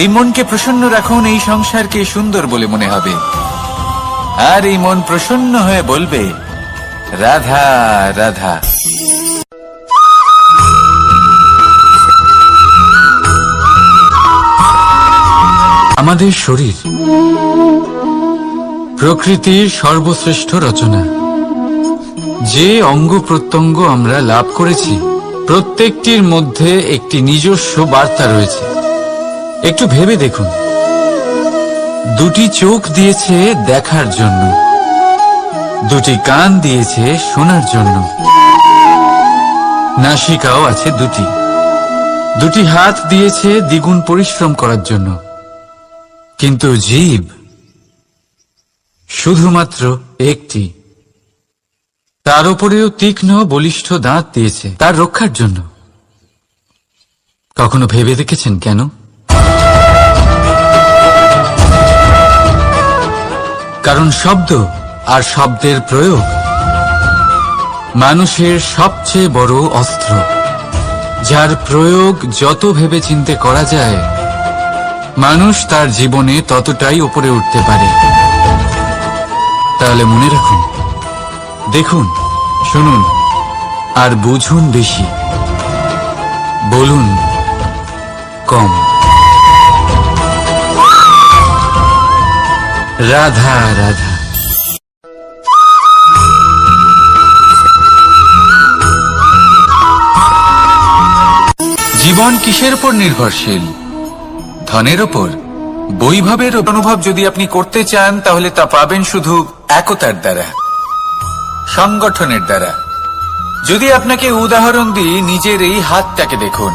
এই মনকে প্রসন্ন রাখুন, এই সংসারকে সুন্দর বলে মনে হবে। আর এই মন প্রসন্ন হয়ে বলবে, রাধা রাধা। আমাদের শরীর প্রকৃতির সর্বশ্রেষ্ঠ রচনা। যে অঙ্গ প্রত্যঙ্গ আমরা লাভ করেছি, প্রত্যেকটির মধ্যে একটি নিজস্ব বার্তা রয়েছে। একটু ভেবে দেখুন, দুটি চোখ দিয়েছে দেখার জন্য, দুটি কান দিয়েছে শোনার জন্য, নাসিকাও আছে দুটি, দুটি হাত দিয়েছে দ্বিগুণ পরিশ্রম করার জন্য। কিন্তু জীব শুধুমাত্র একটি, তার উপরেও তীক্ষ্ণ বলিষ্ঠ দাঁত দিয়েছে তার রক্ষার জন্য। কখনো ভেবে দেখেছেন কেন? কারণ শব্দ আর শব্দের প্রয়োগ মানুষের সবচেয়ে বড় অস্ত্র, যার প্রয়োগ যত ভেবে চিন্তে করা যায়, মানুষ তার জীবনে ততটাই উপরে উঠতে পারে। তাহলে মনে রাখুন, দেখুন, শুনুন আর বুঝুন বেশি, বলুন কম। রাধা রাধা। জীবন কিসের উপর নির্ভরশীল? ধনের ওপর, বৈভবের অনুভব যদি আপনি করতে চান তাহলে তা পাবেন শুধু একতার দ্বারা, সংগঠনের দ্বারা। যদি আপনাকে উদাহরণ দিই, নিজের এই হাতটাকে দেখুন,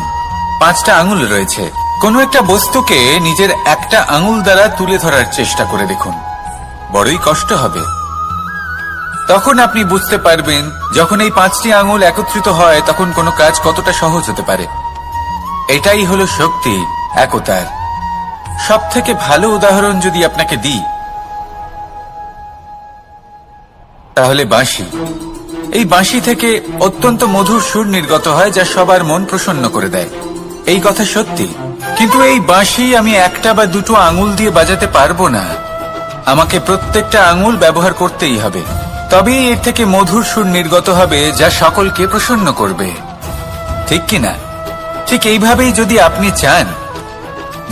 5টা আঙুল রয়েছে। কোনো একটা বস্তুকে নিজের একটা আঙুল দ্বারা তুলে ধরার চেষ্টা করে দেখুন, বড়ই কষ্ট হবে। তখন আপনি বুঝতে পারবেন যখন এই 5টি আঙুল একত্রিত হয় তখন কোনো কাজ কতটা সহজ হতে পারে। এটাই হলো শক্তি একতার। সব থেকে ভালো উদাহরণ যদি আপনাকে দিই তাহলে বাঁশি। এই বাঁশি থেকে অত্যন্ত মধুর সুর নির্গত হয় যা সবার মন প্রসন্ন করে দেয়। এই কথা সত্যি, কিন্তু এই বাঁশি আমি একটা বা দুটো আঙুল দিয়ে বাজাতে পারবো না। আমাকে প্রত্যেকটা আঙুল ব্যবহার করতেই হবে, তবেই এর থেকে মধুর সুর নির্গত হবে যা সকলকে প্রসন্ন করবে, ঠিক কিনা? ঠিক এইভাবেই যদি আপনি চান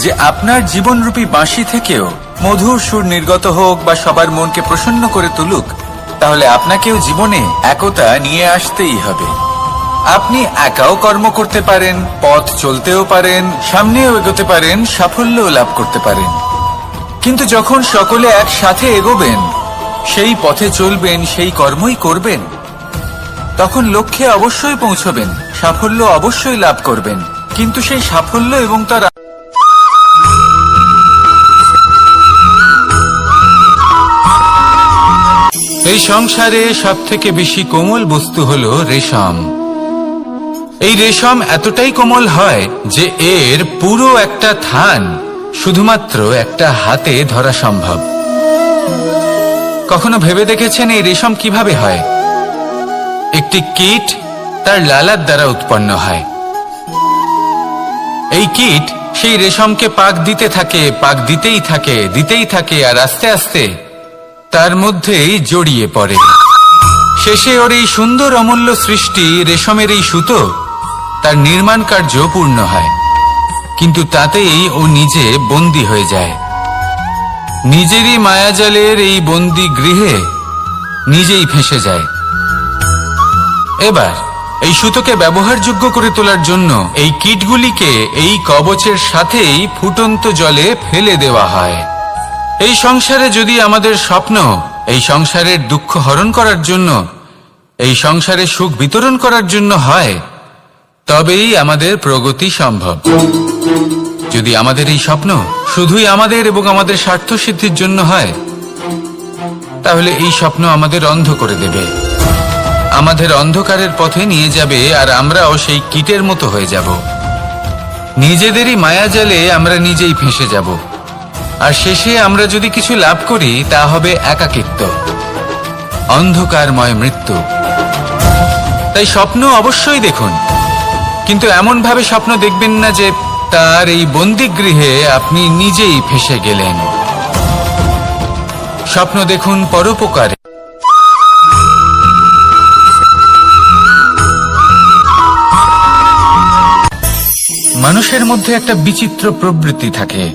যে আপনার জীবনরূপী বাঁশি থেকেও মধুর সুর নির্গত হোক বা সবার মনকে প্রসন্ন করে তুলুক, তাহলে আপনাকেও জীবনে একতা নিয়ে আসতেই হবে। আপনি একাও কর্ম করতে পারেন, পথ চলতেও পারেন, সামনেও এগোতে পারেন, সাফল্যও লাভ করতে পারেন। কিন্তু যখন সকলে একসাথে এগোবেন, সেই পথে চলবেন, সেই কর্মই করবেন, তখন লক্ষ্যে অবশ্যই পৌঁছবেন, সাফল্য অবশ্যই লাভ করবেন। কিন্তু সেই সাফল্য এবং তার এই সংসারে সব থেকে বেশি কোমল বস্তু হলো রেশম। এই রেশম এতটাই কোমল হয় যে এর পুরো একটা থান শুধুমাত্র একটা হাতে ধরা সম্ভব। কখনো ভেবে দেখেছেন এই রেশম কিভাবে হয়? একটি কীট তার লালার দ্বারা উৎপন্ন হয়। এই কীট সেই রেশমকে পাক দিতে থাকে, পাক দিতেই থাকে, আর আস্তে আস্তে তার মধ্যেই জড়িয়ে পড়ে। শেষে ওর এই সুন্দর অমূল্য সৃষ্টি রেশমের এই সুতো, তার নির্মাণ কার্য পূর্ণ হয়। কিন্তু তাতেই ও নিজে বন্দী হয়ে যায়। নিজেরই মায়াজালের এই বন্দী গৃহে নিজেই ফেঁসে যায়। এবার এই সুতোকে ব্যবহারযোগ্য করে তোলার জন্য এই কীটগুলিকে এই কবচের সাথেই ফুটন্ত জলে ফেলে দেওয়া হয়। এই সংসারে যদি আমাদের স্বপ্ন এই সংসারের দুঃখ হরণ করার জন্য, এই সংসারে সুখ বিতরণ করার জন্য হয়, তবেই আমাদের প্রগতি সম্ভব। যদি আমাদের এই স্বপ্ন শুধুই আমাদের এবং আমাদের স্বার্থ সিদ্ধির জন্য হয়, তাহলে এই স্বপ্ন আমাদের অন্ধ করে দেবে, আমাদের অন্ধকারের পথে নিয়ে যাবে, আর আমরাও সেই কীটের মতো হয়ে যাব। নিজেদেরই মায়াজালে আমরা নিজেই ফেঁসে যাব, আর শেষে আমরা যদি কিছু লাভ করি তা হবে একাকিত্ব, অন্ধকারময় মৃত্যু। তাই স্বপ্ন অবশ্যই দেখুন, কিন্তু এমন ভাবে স্বপ্ন দেখবেন না যে তার এই বন্দিগৃহে আপনি নিজেই ফেঁসে গেলেন। স্বপ্ন দেখুন পরোপকারে। মানুষের মধ্যে একটা বিচিত্র প্রবৃত্তি থাকে,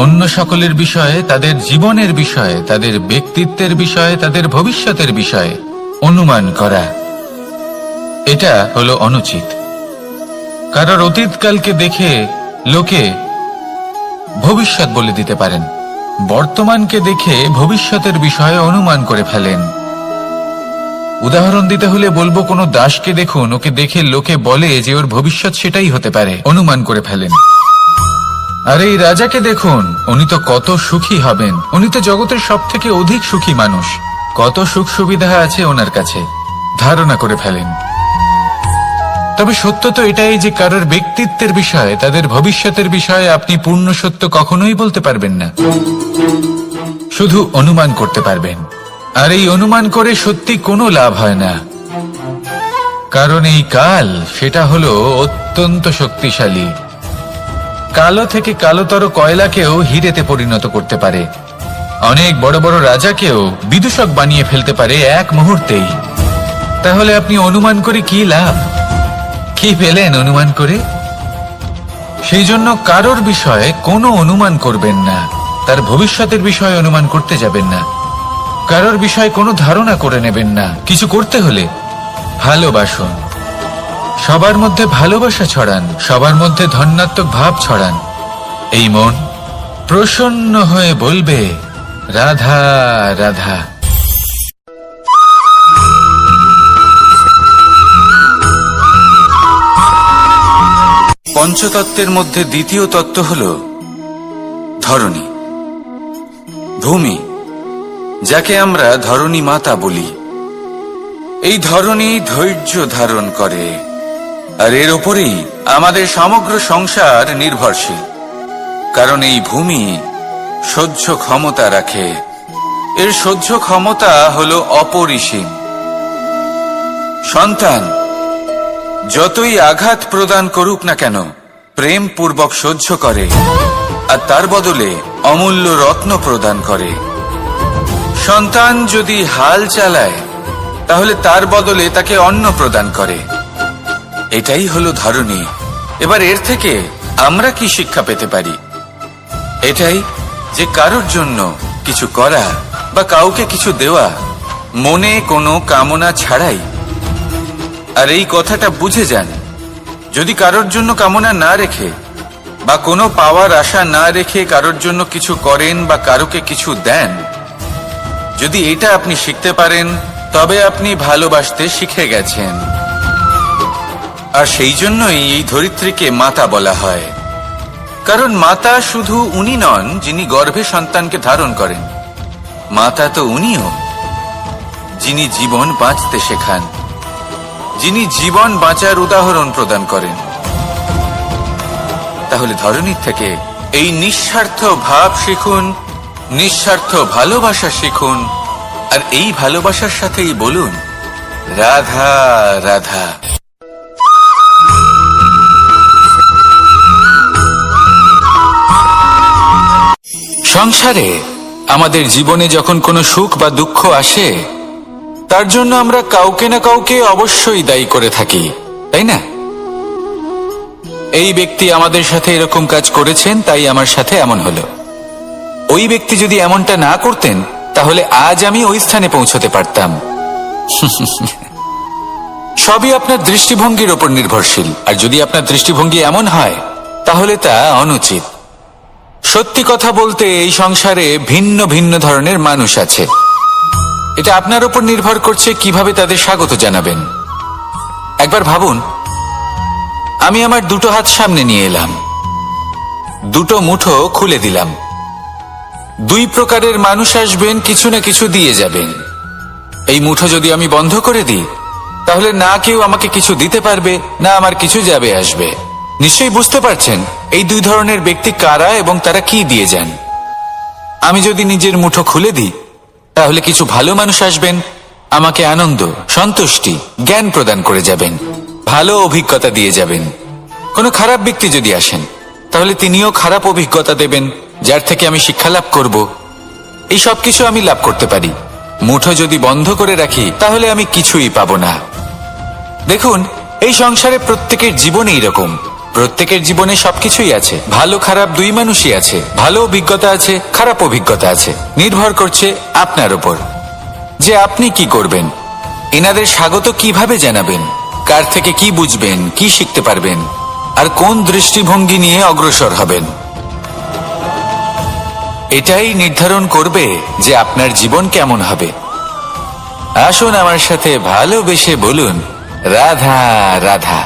অন্য সকলের বিষয়ে, তাদের জীবনের বিষয়ে, তাদের ব্যক্তিত্বের বিষয়ে, তাদের ভবিষ্যতের বিষয়ে অনুমান করা। এটা হলো অনুচিত। কারোর অতীতকালকে দেখে লোকে ভবিষ্যৎ বলে দিতে পারেন, বর্তমানকে দেখে ভবিষ্যতের বিষয়ে অনুমান করে ফেলেন। উদাহরণ দিতে হলে বলবো, কোনো দাসকে দেখুন, ওকে দেখে লোকে বলে যে ওর ভবিষ্যৎ সেটাই হতে পারে, অনুমান করে ফেলেন। আর এই রাজাকে দেখুন, উনি তো কত সুখী হবেন, উনি তো জগতের সব থেকে অধিক সুখী মানুষ, কত সুখ সুবিধা আছে ওনার কাছে, ধারণা করে ফেলেন। তবে সত্য তো এটাই যে কারোর ব্যক্তিত্বের বিষয়ে, তাদের ভবিষ্যতের বিষয়ে আপনি পূর্ণ সত্য কখনোই বলতে পারবেন না, শুধু অনুমান করতে পারবেন। আর এই অনুমান করে সত্যি কোনো লাভ হয় না, কারণ এই কাল সেটা হলো অত্যন্ত শক্তিশালী। কালো থেকে কালোতর কয়লাকেও হিরেতে পরিণত করতে পারে, অনেক বড় বড় রাজাকেও বিদূষক বানিয়ে ফেলতে পারে এক মুহূর্তেই। তাহলে আপনি অনুমান করে কি লাভ? কি পেলেন অনুমান করে? সেই জন্য কারোর বিষয়ে কোনো অনুমান করবেন না, তার ভবিষ্যতের বিষয়ে অনুমান করতে যাবেন না, কারোর বিষয়ে কোনো ধারণা করে নেবেন না। কিছু করতে হলে ভালোবাসুন, সবার মধ্যে ভালোবাসা ছড়ান, সবার মধ্যে ধন্যাত্মক ভাব ছড়ান। এই মন প্রসন্ন হয়ে বলবে, রাধা রাধা। পঞ্চতত্ত্বের মধ্যে দ্বিতীয় তত্ত্ব হল ধরণী, ভূমি, যাকে আমরা ধরণী মাতা বলি। এই ধরণী ধৈর্য ধারণ করে, আর এর ওপরেই আমাদের সমগ্র সংসার নির্ভরশীল। কারণ এই ভূমি সহ্য ক্ষমতা রাখে, এর সহ্য ক্ষমতা হলো অপরিসীম। সন্তান যতই আঘাত প্রদান করুক না কেন, প্রেম পূর্বক সহ্য করে, আর তার বদলে অমূল্য রত্ন প্রদান করে। সন্তান যদি হাল চালায়, তাহলে তার বদলে তাকে অন্ন প্রদান করে। এটাই হলো ধরনী। এবার এর থেকে আমরা কি শিক্ষা পেতে পারি? এটাই যে কারোর জন্য কিছু করা বা কাউকে কিছু দেওয়া মনে কোনো কামনা ছাড়াই। আর এই কথাটা বুঝে যান, যদি কারোর জন্য কামনা না রেখে বা কোনো পাওয়ার আশা না রেখে কারোর জন্য কিছু করেন বা কারোকে কিছু দেন, যদি এটা আপনি শিখতে পারেন, তবে আপনি ভালোবাসতে শিখে গেছেন। আর সেই জন্যই এই ধরিত্রীকে মাতা বলা হয়। কারণ মাতা শুধু উনি নন যিনি গর্ভে সন্তানকে ধারণ করেন, মাতা তো উনিও যিনি জীবন বাঁচতে শেখান, যিনি জীবন বাঁচার উদাহরণ প্রদান করেন। তাহলে ধরণীর থেকে এই নিঃস্বার্থ ভাব শিখুন, নিঃস্বার্থ ভালোবাসা শিখুন, আর এই ভালোবাসার সাথেই বলুন রাধা রাধা। সংসারে আমাদের জীবনে যখন কোনো সুখ বা দুঃখ আসে, তার জন্য আমরা কাউকে না কাউকে অবশ্যই দায়ী করে থাকি, তাই না? এই ব্যক্তি আমাদের সাথে এরকম কাজ করেছেন, তাই আমার সাথে এমন হলো। ওই ব্যক্তি যদি এমনটা না করতেন, তাহলে আজ আমি ওই স্থানে পৌঁছতে পারতাম। সবই আপনার দৃষ্টিভঙ্গির ওপর নির্ভরশীল। আর যদি আপনার দৃষ্টিভঙ্গি এমন হয়, তাহলে তা অনুচিত। সত্যি কথা বলতে এই সংসারে ভিন্ন ভিন্ন ধরনের মানুষ আছে। এটা আপনার উপর নির্ভর করছে কিভাবে তাদের স্বাগত জানাবেন। একবার ভাবুন, আমি আমার দুটো হাত সামনে নিয়ে এলাম, দুটো মুঠো খুলে দিলাম। দুই প্রকারের মানুষ আসবেন, কিছু না কিছু দিয়ে যাবেন। এই মুঠো যদি আমি বন্ধ করে দিই, তাহলে না কেউ আমাকে কিছু দিতে পারবে, না আমার কিছু যাবে আসবে। নিশ্চয়ই বুঝতে পারছেন এই দুই ধরনের ব্যক্তি কারা এবং তারা কি দিয়ে যান। আমি যদি নিজের মুঠো খুলে দিই, তাহলে কিছু ভালো মানুষ আসবেন, আমাকে আনন্দ, সন্তুষ্টি, জ্ঞান প্রদান করে যাবেন, ভালো অভিজ্ঞতা দিয়ে যাবেন। কোনো খারাপ ব্যক্তি যদি আসেন, তাহলে তিনিও খারাপ অভিজ্ঞতা দেবেন, যার থেকে আমি শিক্ষা লাভ করব। এই সব কিছু আমি লাভ করতে পারি। মুঠো যদি বন্ধ করে রাখি, তাহলে আমি কিছুই পাবো না। দেখুন, এই সংসারে প্রত্যেকের জীবনে এইরকম। প্রত্যেকের জীবনে সবকিছুই আছে, ভালো খারাপ দুই মানুষই আছে। ভালো অভিজ্ঞতা আছে, খারাপ অভিজ্ঞতা আছে। নির্ভর করছে আপনার উপর যে আপনি কি করবেন, এনাদের স্বাগত কিভাবে জানাবেন, কার থেকে কি বুঝবেন, কি শিখতে পারবেন, আর কোন দৃষ্টিভঙ্গি নিয়ে অগ্রসর হবেন। এটাই নির্ধারণ করবে যে আপনার জীবন কেমন হবে। আসুন আমার সাথে ভালোবেসে বলুন রাধা রাধা।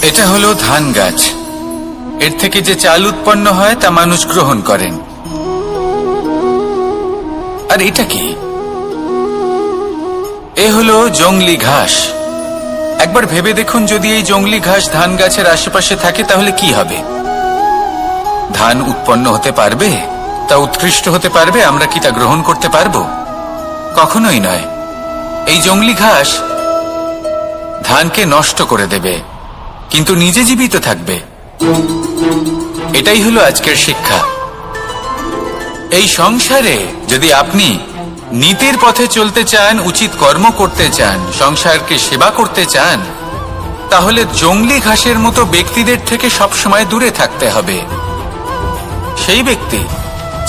এটা হলো ধান গাছ। এর থেকে যে চাল উৎপন্ন হয় তা মানুষ গ্রহণ করেন। আর এটা কি? এ হলো জংলি ঘাস। একবার ভেবে দেখুন, যদি এই জংলি ঘাস ধান গাছের আশেপাশে থাকে, তাহলে কি হবে? ধান উৎপন্ন হতে পারবে? তা উৎকৃষ্ট হতে পারবে? আমরা কি তা গ্রহণ করতে পারবো? কখনোই নয়। এই জংলি ঘাস ধানকে নষ্ট করে দেবে, কিন্তু নিজে জীবিত থাকবে। এটাই হলো আজকের শিক্ষা। এই সংসারে যদি আপনি নীতির পথে চলতে চান, উচিত কর্ম করতে চান, সংসারকে সেবা করতে চান, তাহলে জংলি ঘাসের মতো ব্যক্তিদের থেকে সবসময় দূরে থাকতে হবে। সেই ব্যক্তি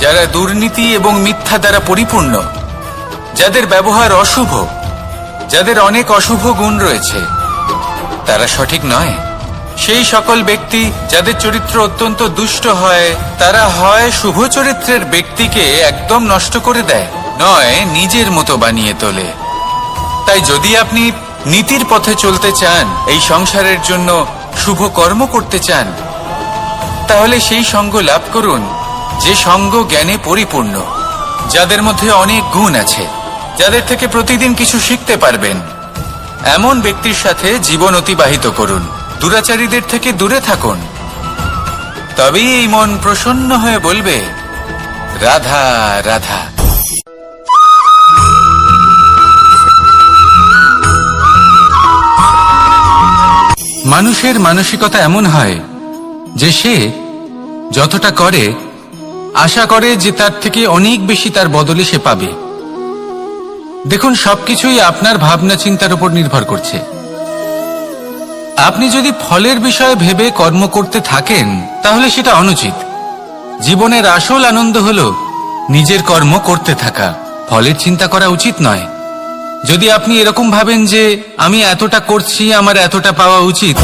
যারা দুর্নীতি এবং মিথ্যা দ্বারা পরিপূর্ণ, যাদের ব্যবহার অশুভ, যাদের অনেক অশুভ গুণ রয়েছে, তারা সঠিক নয়। সেই সকল ব্যক্তি যাদের চরিত্র অত্যন্ত দুষ্ট হয়, তারা হয় শুভ চরিত্রের ব্যক্তিকে একদম নষ্ট করে দেয়, নয় নিজের মতো বানিয়ে তোলে। তাই যদি আপনি নীতির পথে চলতে চান, এই সংসারের জন্য শুভ কর্ম করতে চান, তাহলে সেই সঙ্গ লাভ করুন যে সঙ্গ জ্ঞানে পরিপূর্ণ, যাদের মধ্যে অনেক গুণ আছে, যাদের থেকে প্রতিদিন কিছু শিখতে পারবেন। এমন ব্যক্তির সাথে জীবন অতিবাহিত করুন। দুরাচারীদের থেকে দূরে থাকুন, তবেই এই মন প্রসন্ন হয়ে বলবে, রাধা রাধা। মানুষের মানসিকতা এমন হয় যে সে যতটা করে আশা করে যে তার থেকে অনেক বেশি তার বদলে সে পাবে। দেখুন, সবকিছুই আপনার ভাবনা চিন্তার উপর নির্ভর করছে। আপনি যদি ফলের বিষয়ে ভেবে কর্ম করতে থাকেন তাহলে সেটা অনুচিত। জীবনের আসল আনন্দ হলো নিজের কর্ম করতে থাকা, ফলের চিন্তা করা উচিত নয়। যদি আপনি এরকম ভাবেন যে আমি এতটা করছি, আমার এতটা পাওয়া উচিত,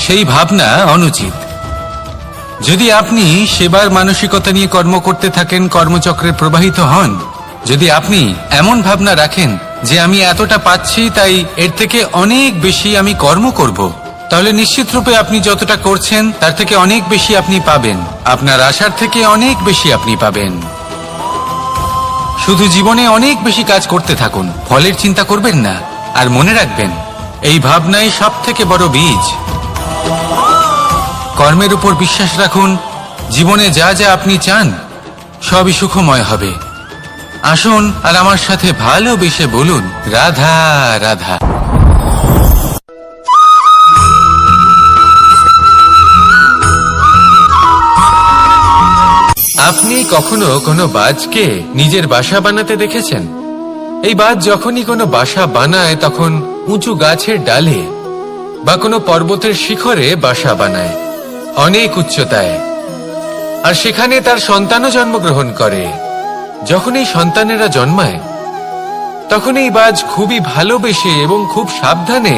সেই ভাবনা অনুচিত। যদি আপনি সেবার মানসিকতা নিয়ে কর্ম করতে থাকেন, কর্মচক্রে প্রবাহিত হন, যদি আপনি এমন ভাবনা রাখেন যে আমি এতটা পাচ্ছি তাই এর থেকে অনেক বেশি আমি কর্ম করব, তাহলে নিশ্চিত রূপে আপনি যতটা করছেন তার থেকে অনেক বেশি আপনি পাবেন। আপনার আশার থেকে অনেক বেশি আপনি পাবেন। শুধু জীবনে অনেক বেশি কাজ করতে থাকুন, ফলের চিন্তা করবেন না। আর মনে রাখবেন, এই ভাবনাই সব থেকে বড় বীজ। কর্মের উপর বিশ্বাস রাখুন। জীবনে যা যা আপনি চান সবই সুখময় হবে। আসুন আর আমার সাথে ভালোবেসে বলুন, রাধা রাধা। আপনি কখনো কোনো বাজকে নিজের বাসা বানাতে দেখেছেন? এই বাজ যখনই কোনো বাসা বানায় তখন উঁচু গাছের ডালে বা কোনো পর্বতের শিখরে বাসা বানায়, অনেক উচ্চতায়। আর সেখানে তার সন্তানও জন্মগ্রহণ করে। যখন এই সন্তানেরা জন্মায় তখন এই বাজ খুবই ভালোবেসে এবং খুব সাবধানে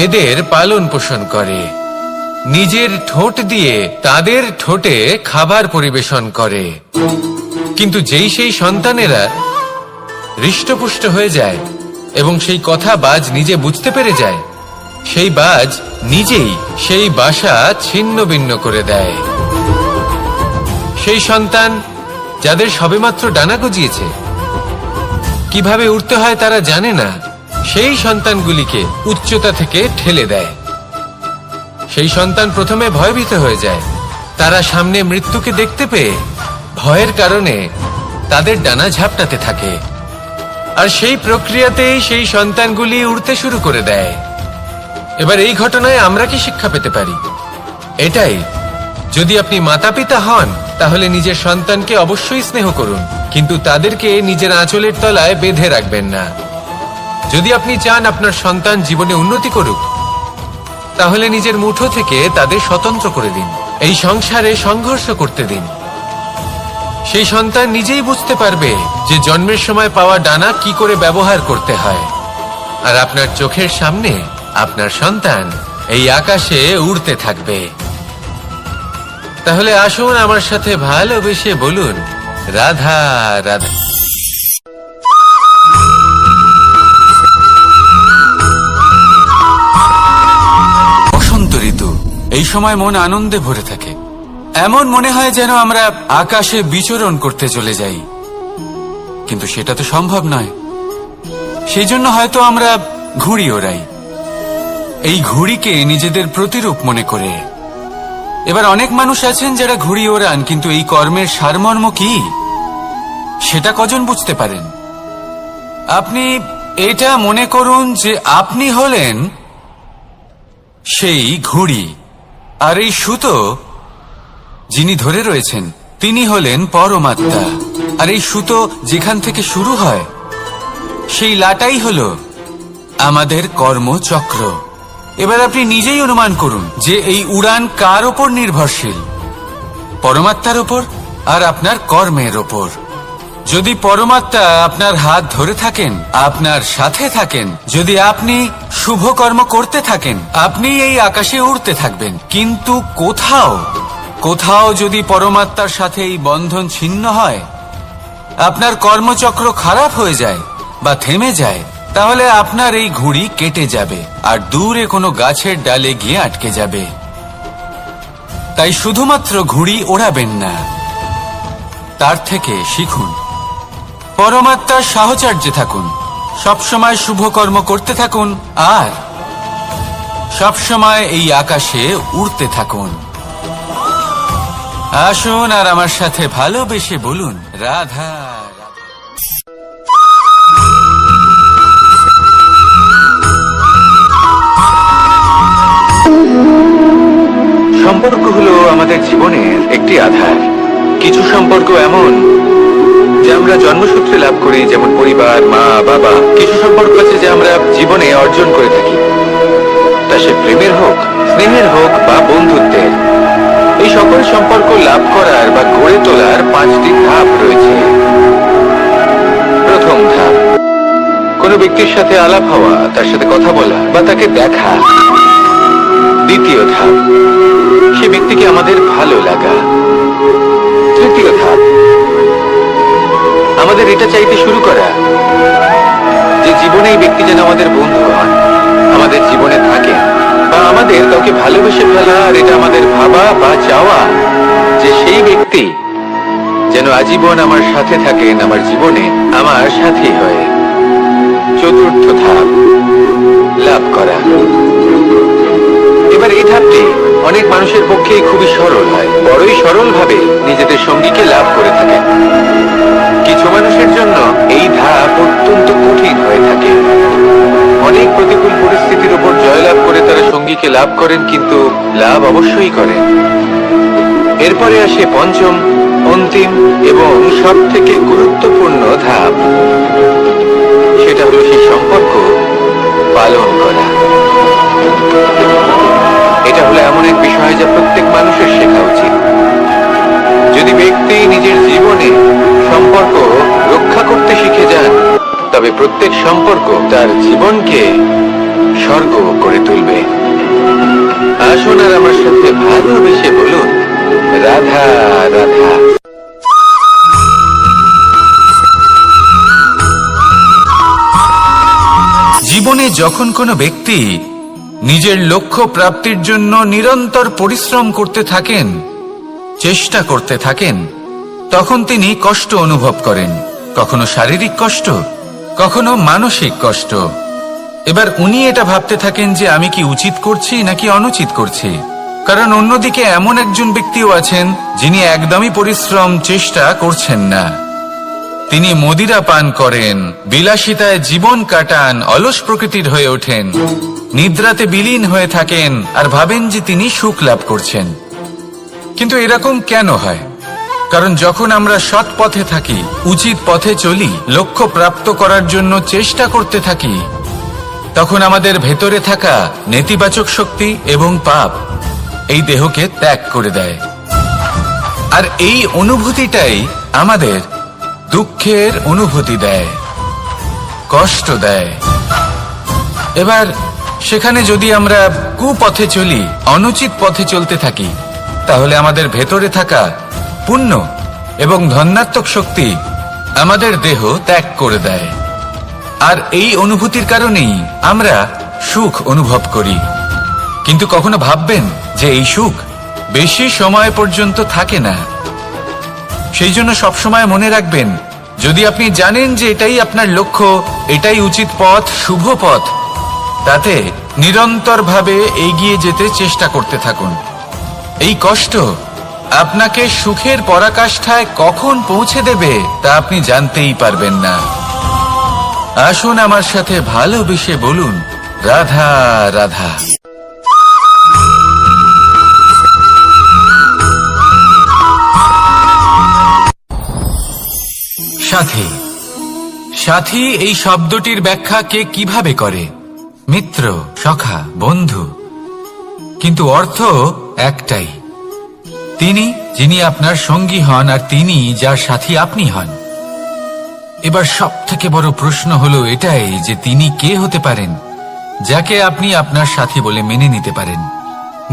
এদের পালন পোষণ করে। নিজের ঠোঁট দিয়ে তাদের ঠোঁটে খাবার পরিবেশন করে। কিন্তু যেই সেই সন্তানেরা হৃষ্টপুষ্ট হয়ে যায় এবং সেই কথা বাজ নিজে বুঝতে পেরে যায়, সেই বাজ নিজেই সেই বাসা ছিন্ন ভিন্ন করে দেয়। সেই সন্তান যাদের সবেমাত্র ডানা গজিয়েছে, কিভাবে উড়তে হয় তারা জানে না, সেই সন্তানগুলিকে উচ্চতা থেকে ঠেলে দেয়। সেই সন্তান প্রথমে ভয়ভীত হয়ে যায়। তারা সামনে মৃত্যুকে দেখতে পেয়ে ভয়ের কারণে তাদের ডানা ঝাপটাতে থাকে। আর সেই প্রক্রিয়াতেই সেই সন্তানগুলি উড়তে শুরু করে দেয়। এবার এই ঘটনায় আমরা কি শিক্ষা পেতে পারি? এটাই, যদি আপনি মাতা পিতা হন তাহলে নিজের সন্তানকে অবশ্যই স্নেহ করুন, কিন্তু তাদেরকে নিজের আঁচলের তলায় বেঁধে রাখবেন না। যদি আপনি চান আপনার সন্তান জীবনে উন্নতি করুক, তাহলে নিজের মুঠো থেকে তাদের স্বতন্ত্র করে দিন। এই সংসারে সংঘর্ষ করতে দিন। সেই সন্তান নিজেই বুঝতে পারবে যে জন্মের সময় পাওয়া ডানা কি করে ব্যবহার করতে হয়। আর আপনার চোখের সামনে আপনার সন্তান এই আকাশে উড়তে থাকবে। তাহলে আসুন আমার সাথে ভালোবেসে বলুন, রাধা রাধা। বসন্ত ঋতু, এই সময় মন আনন্দে ভরে থাকে। এমন মনে হয় যেন আমরা আকাশে বিচরণ করতে চলে যাই, কিন্তু সেটা তো সম্ভব নয়। সেই জন্য হয়তো আমরা ঘুড়ি ওড়াই, এই ঘুড়িকে নিজেদের প্রতিরূপ মনে করে। এবার অনেক মানুষ আছেন যারা ঘুড়ি ওড়ান, কিন্তু এই কর্মের সারমর্ম কি সেটা কজন বুঝতে পারেন? আপনি এটা মনে করুন যে আপনি হলেন সেই ঘুড়ি, আর এই সুতো যিনি ধরে রয়েছেন তিনি হলেন পরমাত্মা। আর এই সুতো যেখান থেকে শুরু হয় সেই লাটাই হলো আমাদের কর্মচক্র। এবার আপনি নিজেই অনুমান করুন যে এই উড়ান কার ওপর নির্ভরশীল? পরমাত্মার ওপর আর আপনার কর্মের ওপর। যদি পরমাত্মা আপনার হাত ধরে থাকেন, আপনার সাথে থাকেন, যদি আপনি শুভ কর্ম করতে থাকেন, আপনি এই আকাশে উড়তে থাকবেন। কিন্তু কোথাও যদি পরমাত্মার সাথে এই বন্ধন ছিন্ন হয়, আপনার কর্মচক্র খারাপ হয়ে যায় বা থেমে যায়, তাহলে আপনার এই ঘুড়ি কেটে যাবে আর দূরে কোনো গাছের ডালে গিয়ে আটকে যাবে। তাই শুধুমাত্র ঘুড়ি ওড়াবেন না, তার থেকে শিখুন। পরমাত্মার সাহচর্যে থাকুন, সবসময় শুভ কর্ম করতে থাকুন আর সবসময় এই আকাশে উড়তে থাকুন। আসুন আর আমার সাথে ভালোবেসে বলুন, রাধা রাধা। সম্পর্ক হলো আমাদের জীবনের একটি আধার। কিছু সম্পর্ক এমন যা আমরা জন্মসূত্রে লাভ করি, যেমন পরিবার, মা, বাবা। কিছু সম্পর্ক আছে যা আমরা জীবনে অর্জন করে থাকি, তা সে প্রেমের হোক, স্নেহের হোক বা বন্ধুত্বের। এই সকল সম্পর্ক লাভ করার বা গড়ে তোলার 5টি ধাপ রয়েছে। প্রথম ধাপ, কোনো ব্যক্তির সাথে আলাপ হওয়া, তার সাথে কথা বলা বা তাকে দেখা। দ্বিতীয় ধাপ, সে ব্যক্তিকে আমাদের ভালো লাগা। তৃতীয় ধাপ, আমাদের এটা চাইতে শুরু করা যে জীবনে এই ব্যক্তি যেন আমাদের বন্ধু হন, আমাদের জীবনে থাকে, বা আমাদের কাউকে ভালোবেসে ফেলা। আর এটা আমাদের ভাবা বা চাওয়া যে সেই ব্যক্তি যেন আজীবন আমার সাথে থাকেন, আমার জীবনে আমার সাথী হয়ে। চতুর্থ ধাপ, লাভ করা। এবার এই ধাপটি অনেক মানুষের পক্ষে খুবই সরল হয়, বড়ই সরল ভাবে নিজেদের সঙ্গীকে লাভ করে থাকেন। কিছু মানুষের জন্য এই ধাপ অত্যন্ত কঠিন হয়ে থাকে। অনেক প্রতিকূল পরিস্থিতির উপর জয়লাভ করে তারা সঙ্গীকে লাভ করেন, কিন্তু লাভ অবশ্যই করেন। এরপরে আসে পঞ্চম, অন্তিম এবং সব থেকে গুরুত্বপূর্ণ ধাপ। সেটা হলো সেই সম্পর্ক পালন করা। এটা হলো এমন এক বিষয় যা প্রত্যেক মানুষের শেখা উচিত। যদি ব্যক্তি নিজের জীবনে সম্পর্ক রক্ষা করতে শিখে যান, তবে প্রত্যেক সম্পর্ক তার জীবনকে স্বর্গ করে তুলবে। আসুন আর আমার সাথে ভালোবেসে বলুন, রাধা রাধা। জীবনে যখন কোনো ব্যক্তি নিজের লক্ষ্য প্রাপ্তির জন্য নিরন্তর পরিশ্রম করতে থাকেন, চেষ্টা করতে থাকেন, তখন তিনি কষ্ট অনুভব করেন। কখনো শারীরিক কষ্ট, কখনো মানসিক কষ্ট। এবার উনি এটা ভাবতে থাকেন যে আমি কি উচিত করছি নাকি অনুচিত করছি। কারণ অন্যদিকে এমন একজন ব্যক্তিও আছেন যিনি একদমই পরিশ্রম চেষ্টা করছেন না। তিনি মদিরা পান করেন, বিলাসিতায় জীবন কাটান, অলস প্রকৃতির হয়ে ওঠেন, নিদ্রাতে বিলীন হয়ে থাকেন আর ভাবেন যে তিনি সুখ লাভ করছেন। কিন্তু এরকম কেন হয়? কারণ যখন আমরা সৎ পথে থাকি, উচিত পথে চলি, লক্ষ্য প্রাপ্ত করার জন্য চেষ্টা করতে থাকি, তখন আমাদের ভেতরে থাকা নেতিবাচক শক্তি এবং পাপ এই দেহকে ত্যাগ করে দেয়। আর এই অনুভূতিটাই আমাদের দুঃখের অনুভূতি দেয়, কষ্ট দেয়। এবার সেখানে যদি আমরা কুপথে চলি, অনুচিত পথে চলতে থাকি, তাহলে আমাদের ভেতরে থাকা পুণ্য এবং ধনাত্মক শক্তি আমাদের দেহ ত্যাগ করে দেয়। আর এই অনুভূতির কারণেই আমরা সুখ অনুভব করি। কিন্তু কখনো ভাববেন যে এই সুখ বেশি সময় পর্যন্ত থাকে না। সেই জন্য সবসময় মনে রাখবেন, যদি আপনি জানেন যে এটাই আপনার লক্ষ্য, এটাই উচিত পথ, শুভ পথ, তাতে নিরন্তরভাবে এগিয়ে যেতে চেষ্টা করতে থাকুন। এই কষ্ট আপনাকে সুখের পরাকাষ্ঠায় কখন পৌঁছে দেবে তা আপনি জানতেই পারবেন না। আসুন আমার সাথে ভালোবেসে বলুন, রাধা রাধা। সাথী। সাথী এই শব্দটির ব্যাখ্যা কে কিভাবে করে? মিত্র, সখা, বন্ধু। কিন্তু অর্থ একটাই, তিনি যিনি আপনার সঙ্গী হন আর তিনি যার সাথী আপনি হন। এবার সব থেকে বড় প্রশ্ন হলো এটাই যে তিনি কে হতে পারেন যাকে আপনি আপনার সাথী বলে মেনে নিতে পারেন,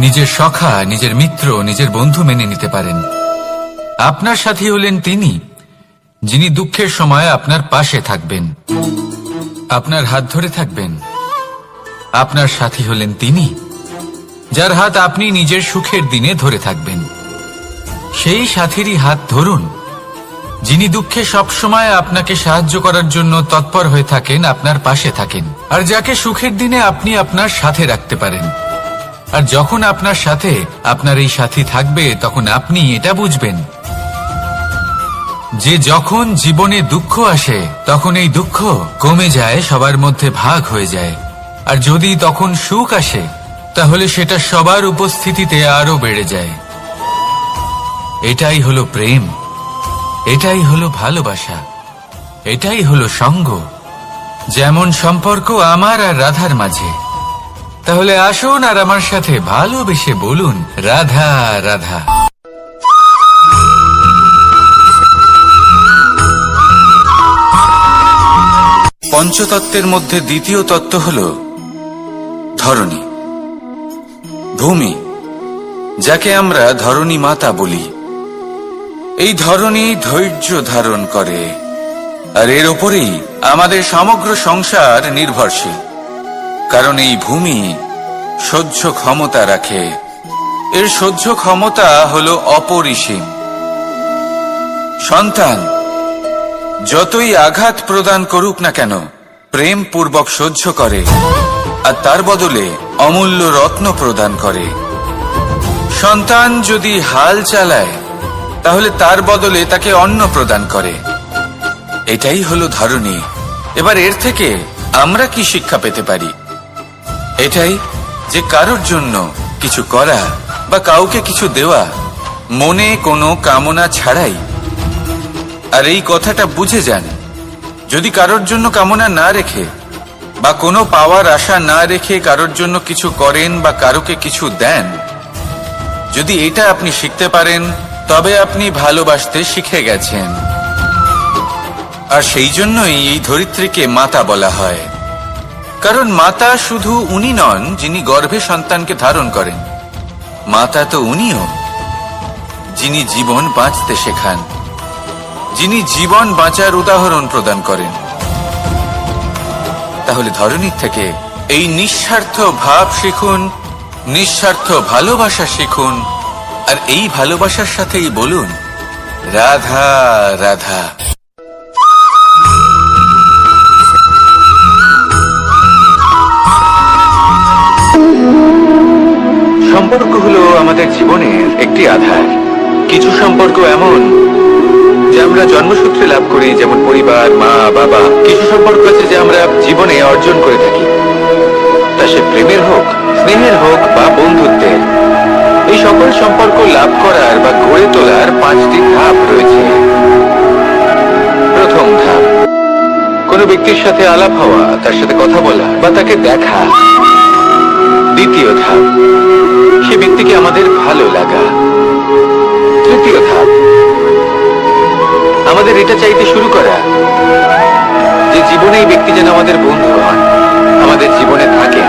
নিজের সখা, নিজের মিত্র, নিজের বন্ধু মেনে নিতে পারেন। আপনার সাথী হলেন তিনি যিনি দুঃখের সময় আপনার পাশে থাকবেন। আপনার হাত ধরে থাকবেন। আপনার সাথী হলেন তিনি, যার হাত আপনি নিজের সুখের দিনে ধরে থাকবেন। সেই সাথীরই হাত ধরুন, যিনি দুঃখে সবসময় আপনাকে সাহায্য করার জন্য তৎপর হয়ে থাকেন, আপনার পাশে থাকেন, আর যাকে সুখের দিনে আপনি আপনার সাথে রাখতে পারেন। আর যখন আপনার সাথে আপনার এই সাথী থাকবে, তখন আপনি এটা বুঝবেন যে যখন জীবনে দুঃখ আসে, তখন এই দুঃখ কমে যায়, সবার মধ্যে ভাগ হয়ে যায়। আর যদি তখন সুখ আসে, তাহলে সেটা সবার উপস্থিতিতে আরো বেড়ে যায়। এটাই হলো প্রেম, এটাই হলো ভালোবাসা, এটাই হলো সঙ্গ। যেমন সম্পর্ক আমার আর রাধার মাঝে। তাহলে আসুন আর আমার সাথে ভালোবেসে বলুন, রাধা রাধা। পঞ্চতত্ত্বের মধ্যে দ্বিতীয় তত্ত্ব হল ধরণী, ভূমি, যাকে আমরা ধরণী মাতা বলি। এই ধরণী ধৈর্য ধারণ করে, আর এর ওপরেই আমাদের সমগ্র সংসার নির্ভরশীল। কারণ এই ভূমি সহ্য ক্ষমতা রাখে, এর সহ্য ক্ষমতা হল অপরিসীম। সন্তান যতই আঘাত প্রদান করুক না কেন, প্রেম পূর্বক সহ্য করে, আর তার বদলে অমূল্য রত্ন প্রদান করে। সন্তান যদি হাল চালায়, তাহলে তার বদলে তাকে অন্ন প্রদান করে। এটাই হলো ধরণী। এবার এর থেকে আমরা কি শিক্ষা পেতে পারি? এটাই যে কারোর জন্য কিছু করা বা কাউকে কিছু দেওয়া মনে কোনো কামনা ছাড়াই। আর এই কথাটা বুঝে যান, যদি কারোর জন্য কামনা না রেখে বা কোনো পাওয়ার আশা না রেখে কারোর জন্য কিছু করেন বা কারোকে কিছু দেন, যদি এটা আপনি শিখতে পারেন, তবে আপনি ভালোবাসতে শিখে গেছেন। আর সেই জন্যই এই ধরিত্রীকে মাতা বলা হয়। কারণ মাতা শুধু উনি নন যিনি গর্ভে সন্তানকে ধারণ করেন, মাতা তো উনিও যিনি জীবন বাঁচতে শেখান, যিনি জীবন বাঁচার উদাহরণ প্রদান করেন। তাহলে ধরণীর থেকে এই নিঃস্বার্থ ভাব শিখুন, নিঃস্বার্থ ভালোবাসা শিখুন, আর এই ভালোবাসার সাথেই বলুন, রাধা রাধা। সম্পর্ক হলো আমাদের জীবনের একটি আধার। কিছু সম্পর্ক এমন যে আমরা জন্মসূত্রে লাভ করি, যেমন পরিবার, মা বাবা। কিছু সম্পর্ক আছে যে আমরা জীবনে অর্জন করে থাকি, তা সে প্রেমের হোক, স্নেহের হোক বা বন্ধুত্বের। এই সকল সম্পর্ক লাভ করার বা গড়ে তোলার 5টি ধাপ রয়েছে। প্রথম ধাপ, কোনো ব্যক্তির সাথে আলাপ হওয়া, তার সাথে কথা বলা বা তাকে দেখা। দ্বিতীয় ধাপ, সে ব্যক্তিকে আমাদের ভালো লাগা। তৃতীয় ধাপ, আমাদের এটা চাইতে শুরু করা যে জীবনে এই ব্যক্তি যেন আমাদের বন্ধু হন, আমাদের জীবনে থাকে,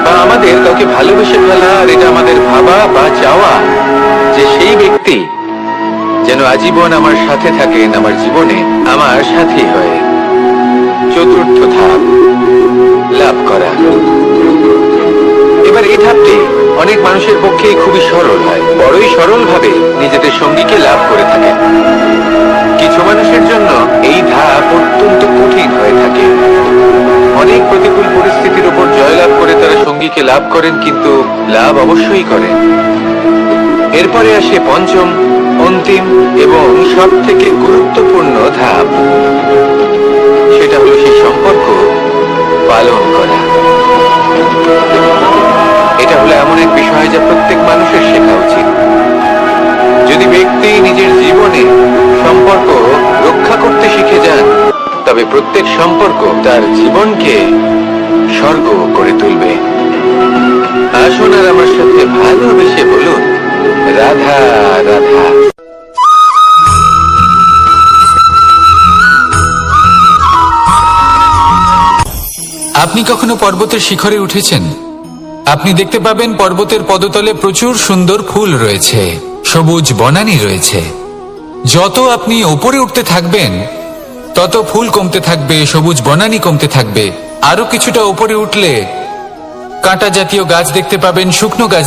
বা আমাদের কাউকে ভালোবেসে ফেলা। আর এটা আমাদের ভাবা বা চাওয়া যে সেই ব্যক্তি যেন আজীবন আমার সাথে থাকেন, আমার জীবনে আমার সাথী হয়ে। চতুর্থ ধাপ, লাভ করা। এবার এই ধাপটি অনেক মানুষের পক্ষে খুবই সরল হয়, বড়ই সরল ভাবে নিজেদের সঙ্গীকে লাভ করে থাকে। কিছু মানুষের জন্য এই ধাপ অত্যন্ত কঠিন হয়ে থাকে। অনেক প্রতিকূল পরিস্থিতির উপর জয়লাভ করে তারা সঙ্গীকে লাভ করেন, কিন্তু লাভ অবশ্যই করেন। এরপরে আসে পঞ্চম, অন্তিম এবং সব থেকে গুরুত্বপূর্ণ ধাপ। সেটা হলো সেই সম্পর্ক পালন করা। এটা হলো এমন এক বিষয় যা প্রত্যেক মানুষের শেখা উচিত। যদি ব্যক্তি নিজের জীবনে সম্পর্ক রক্ষা করতে শিখে যান, তবে প্রত্যেক সম্পর্ক তার জীবনকে স্বর্গ করে তুলবে। আসুন আর আমার সাথে ভালোবেসে বলুন, রাধা রাধা। আপনি কখনো পর্বতের শিখরে উঠেছেন? আপনি দেখতে পাবেন পর্বতের পদতলে প্রচুর সুন্দর ফুল রয়েছে, সবুজ বনানী রয়েছে। যত আপনি ওপরে উঠতে থাকবেন, তত ফুল কমতে থাকবে, সবুজ বনানী কমতে থাকবে, আরো কিছুটা উপরে উঠলে কাঁটা জাতীয় গাছ দেখতে পাবেন, শুকনো গাছ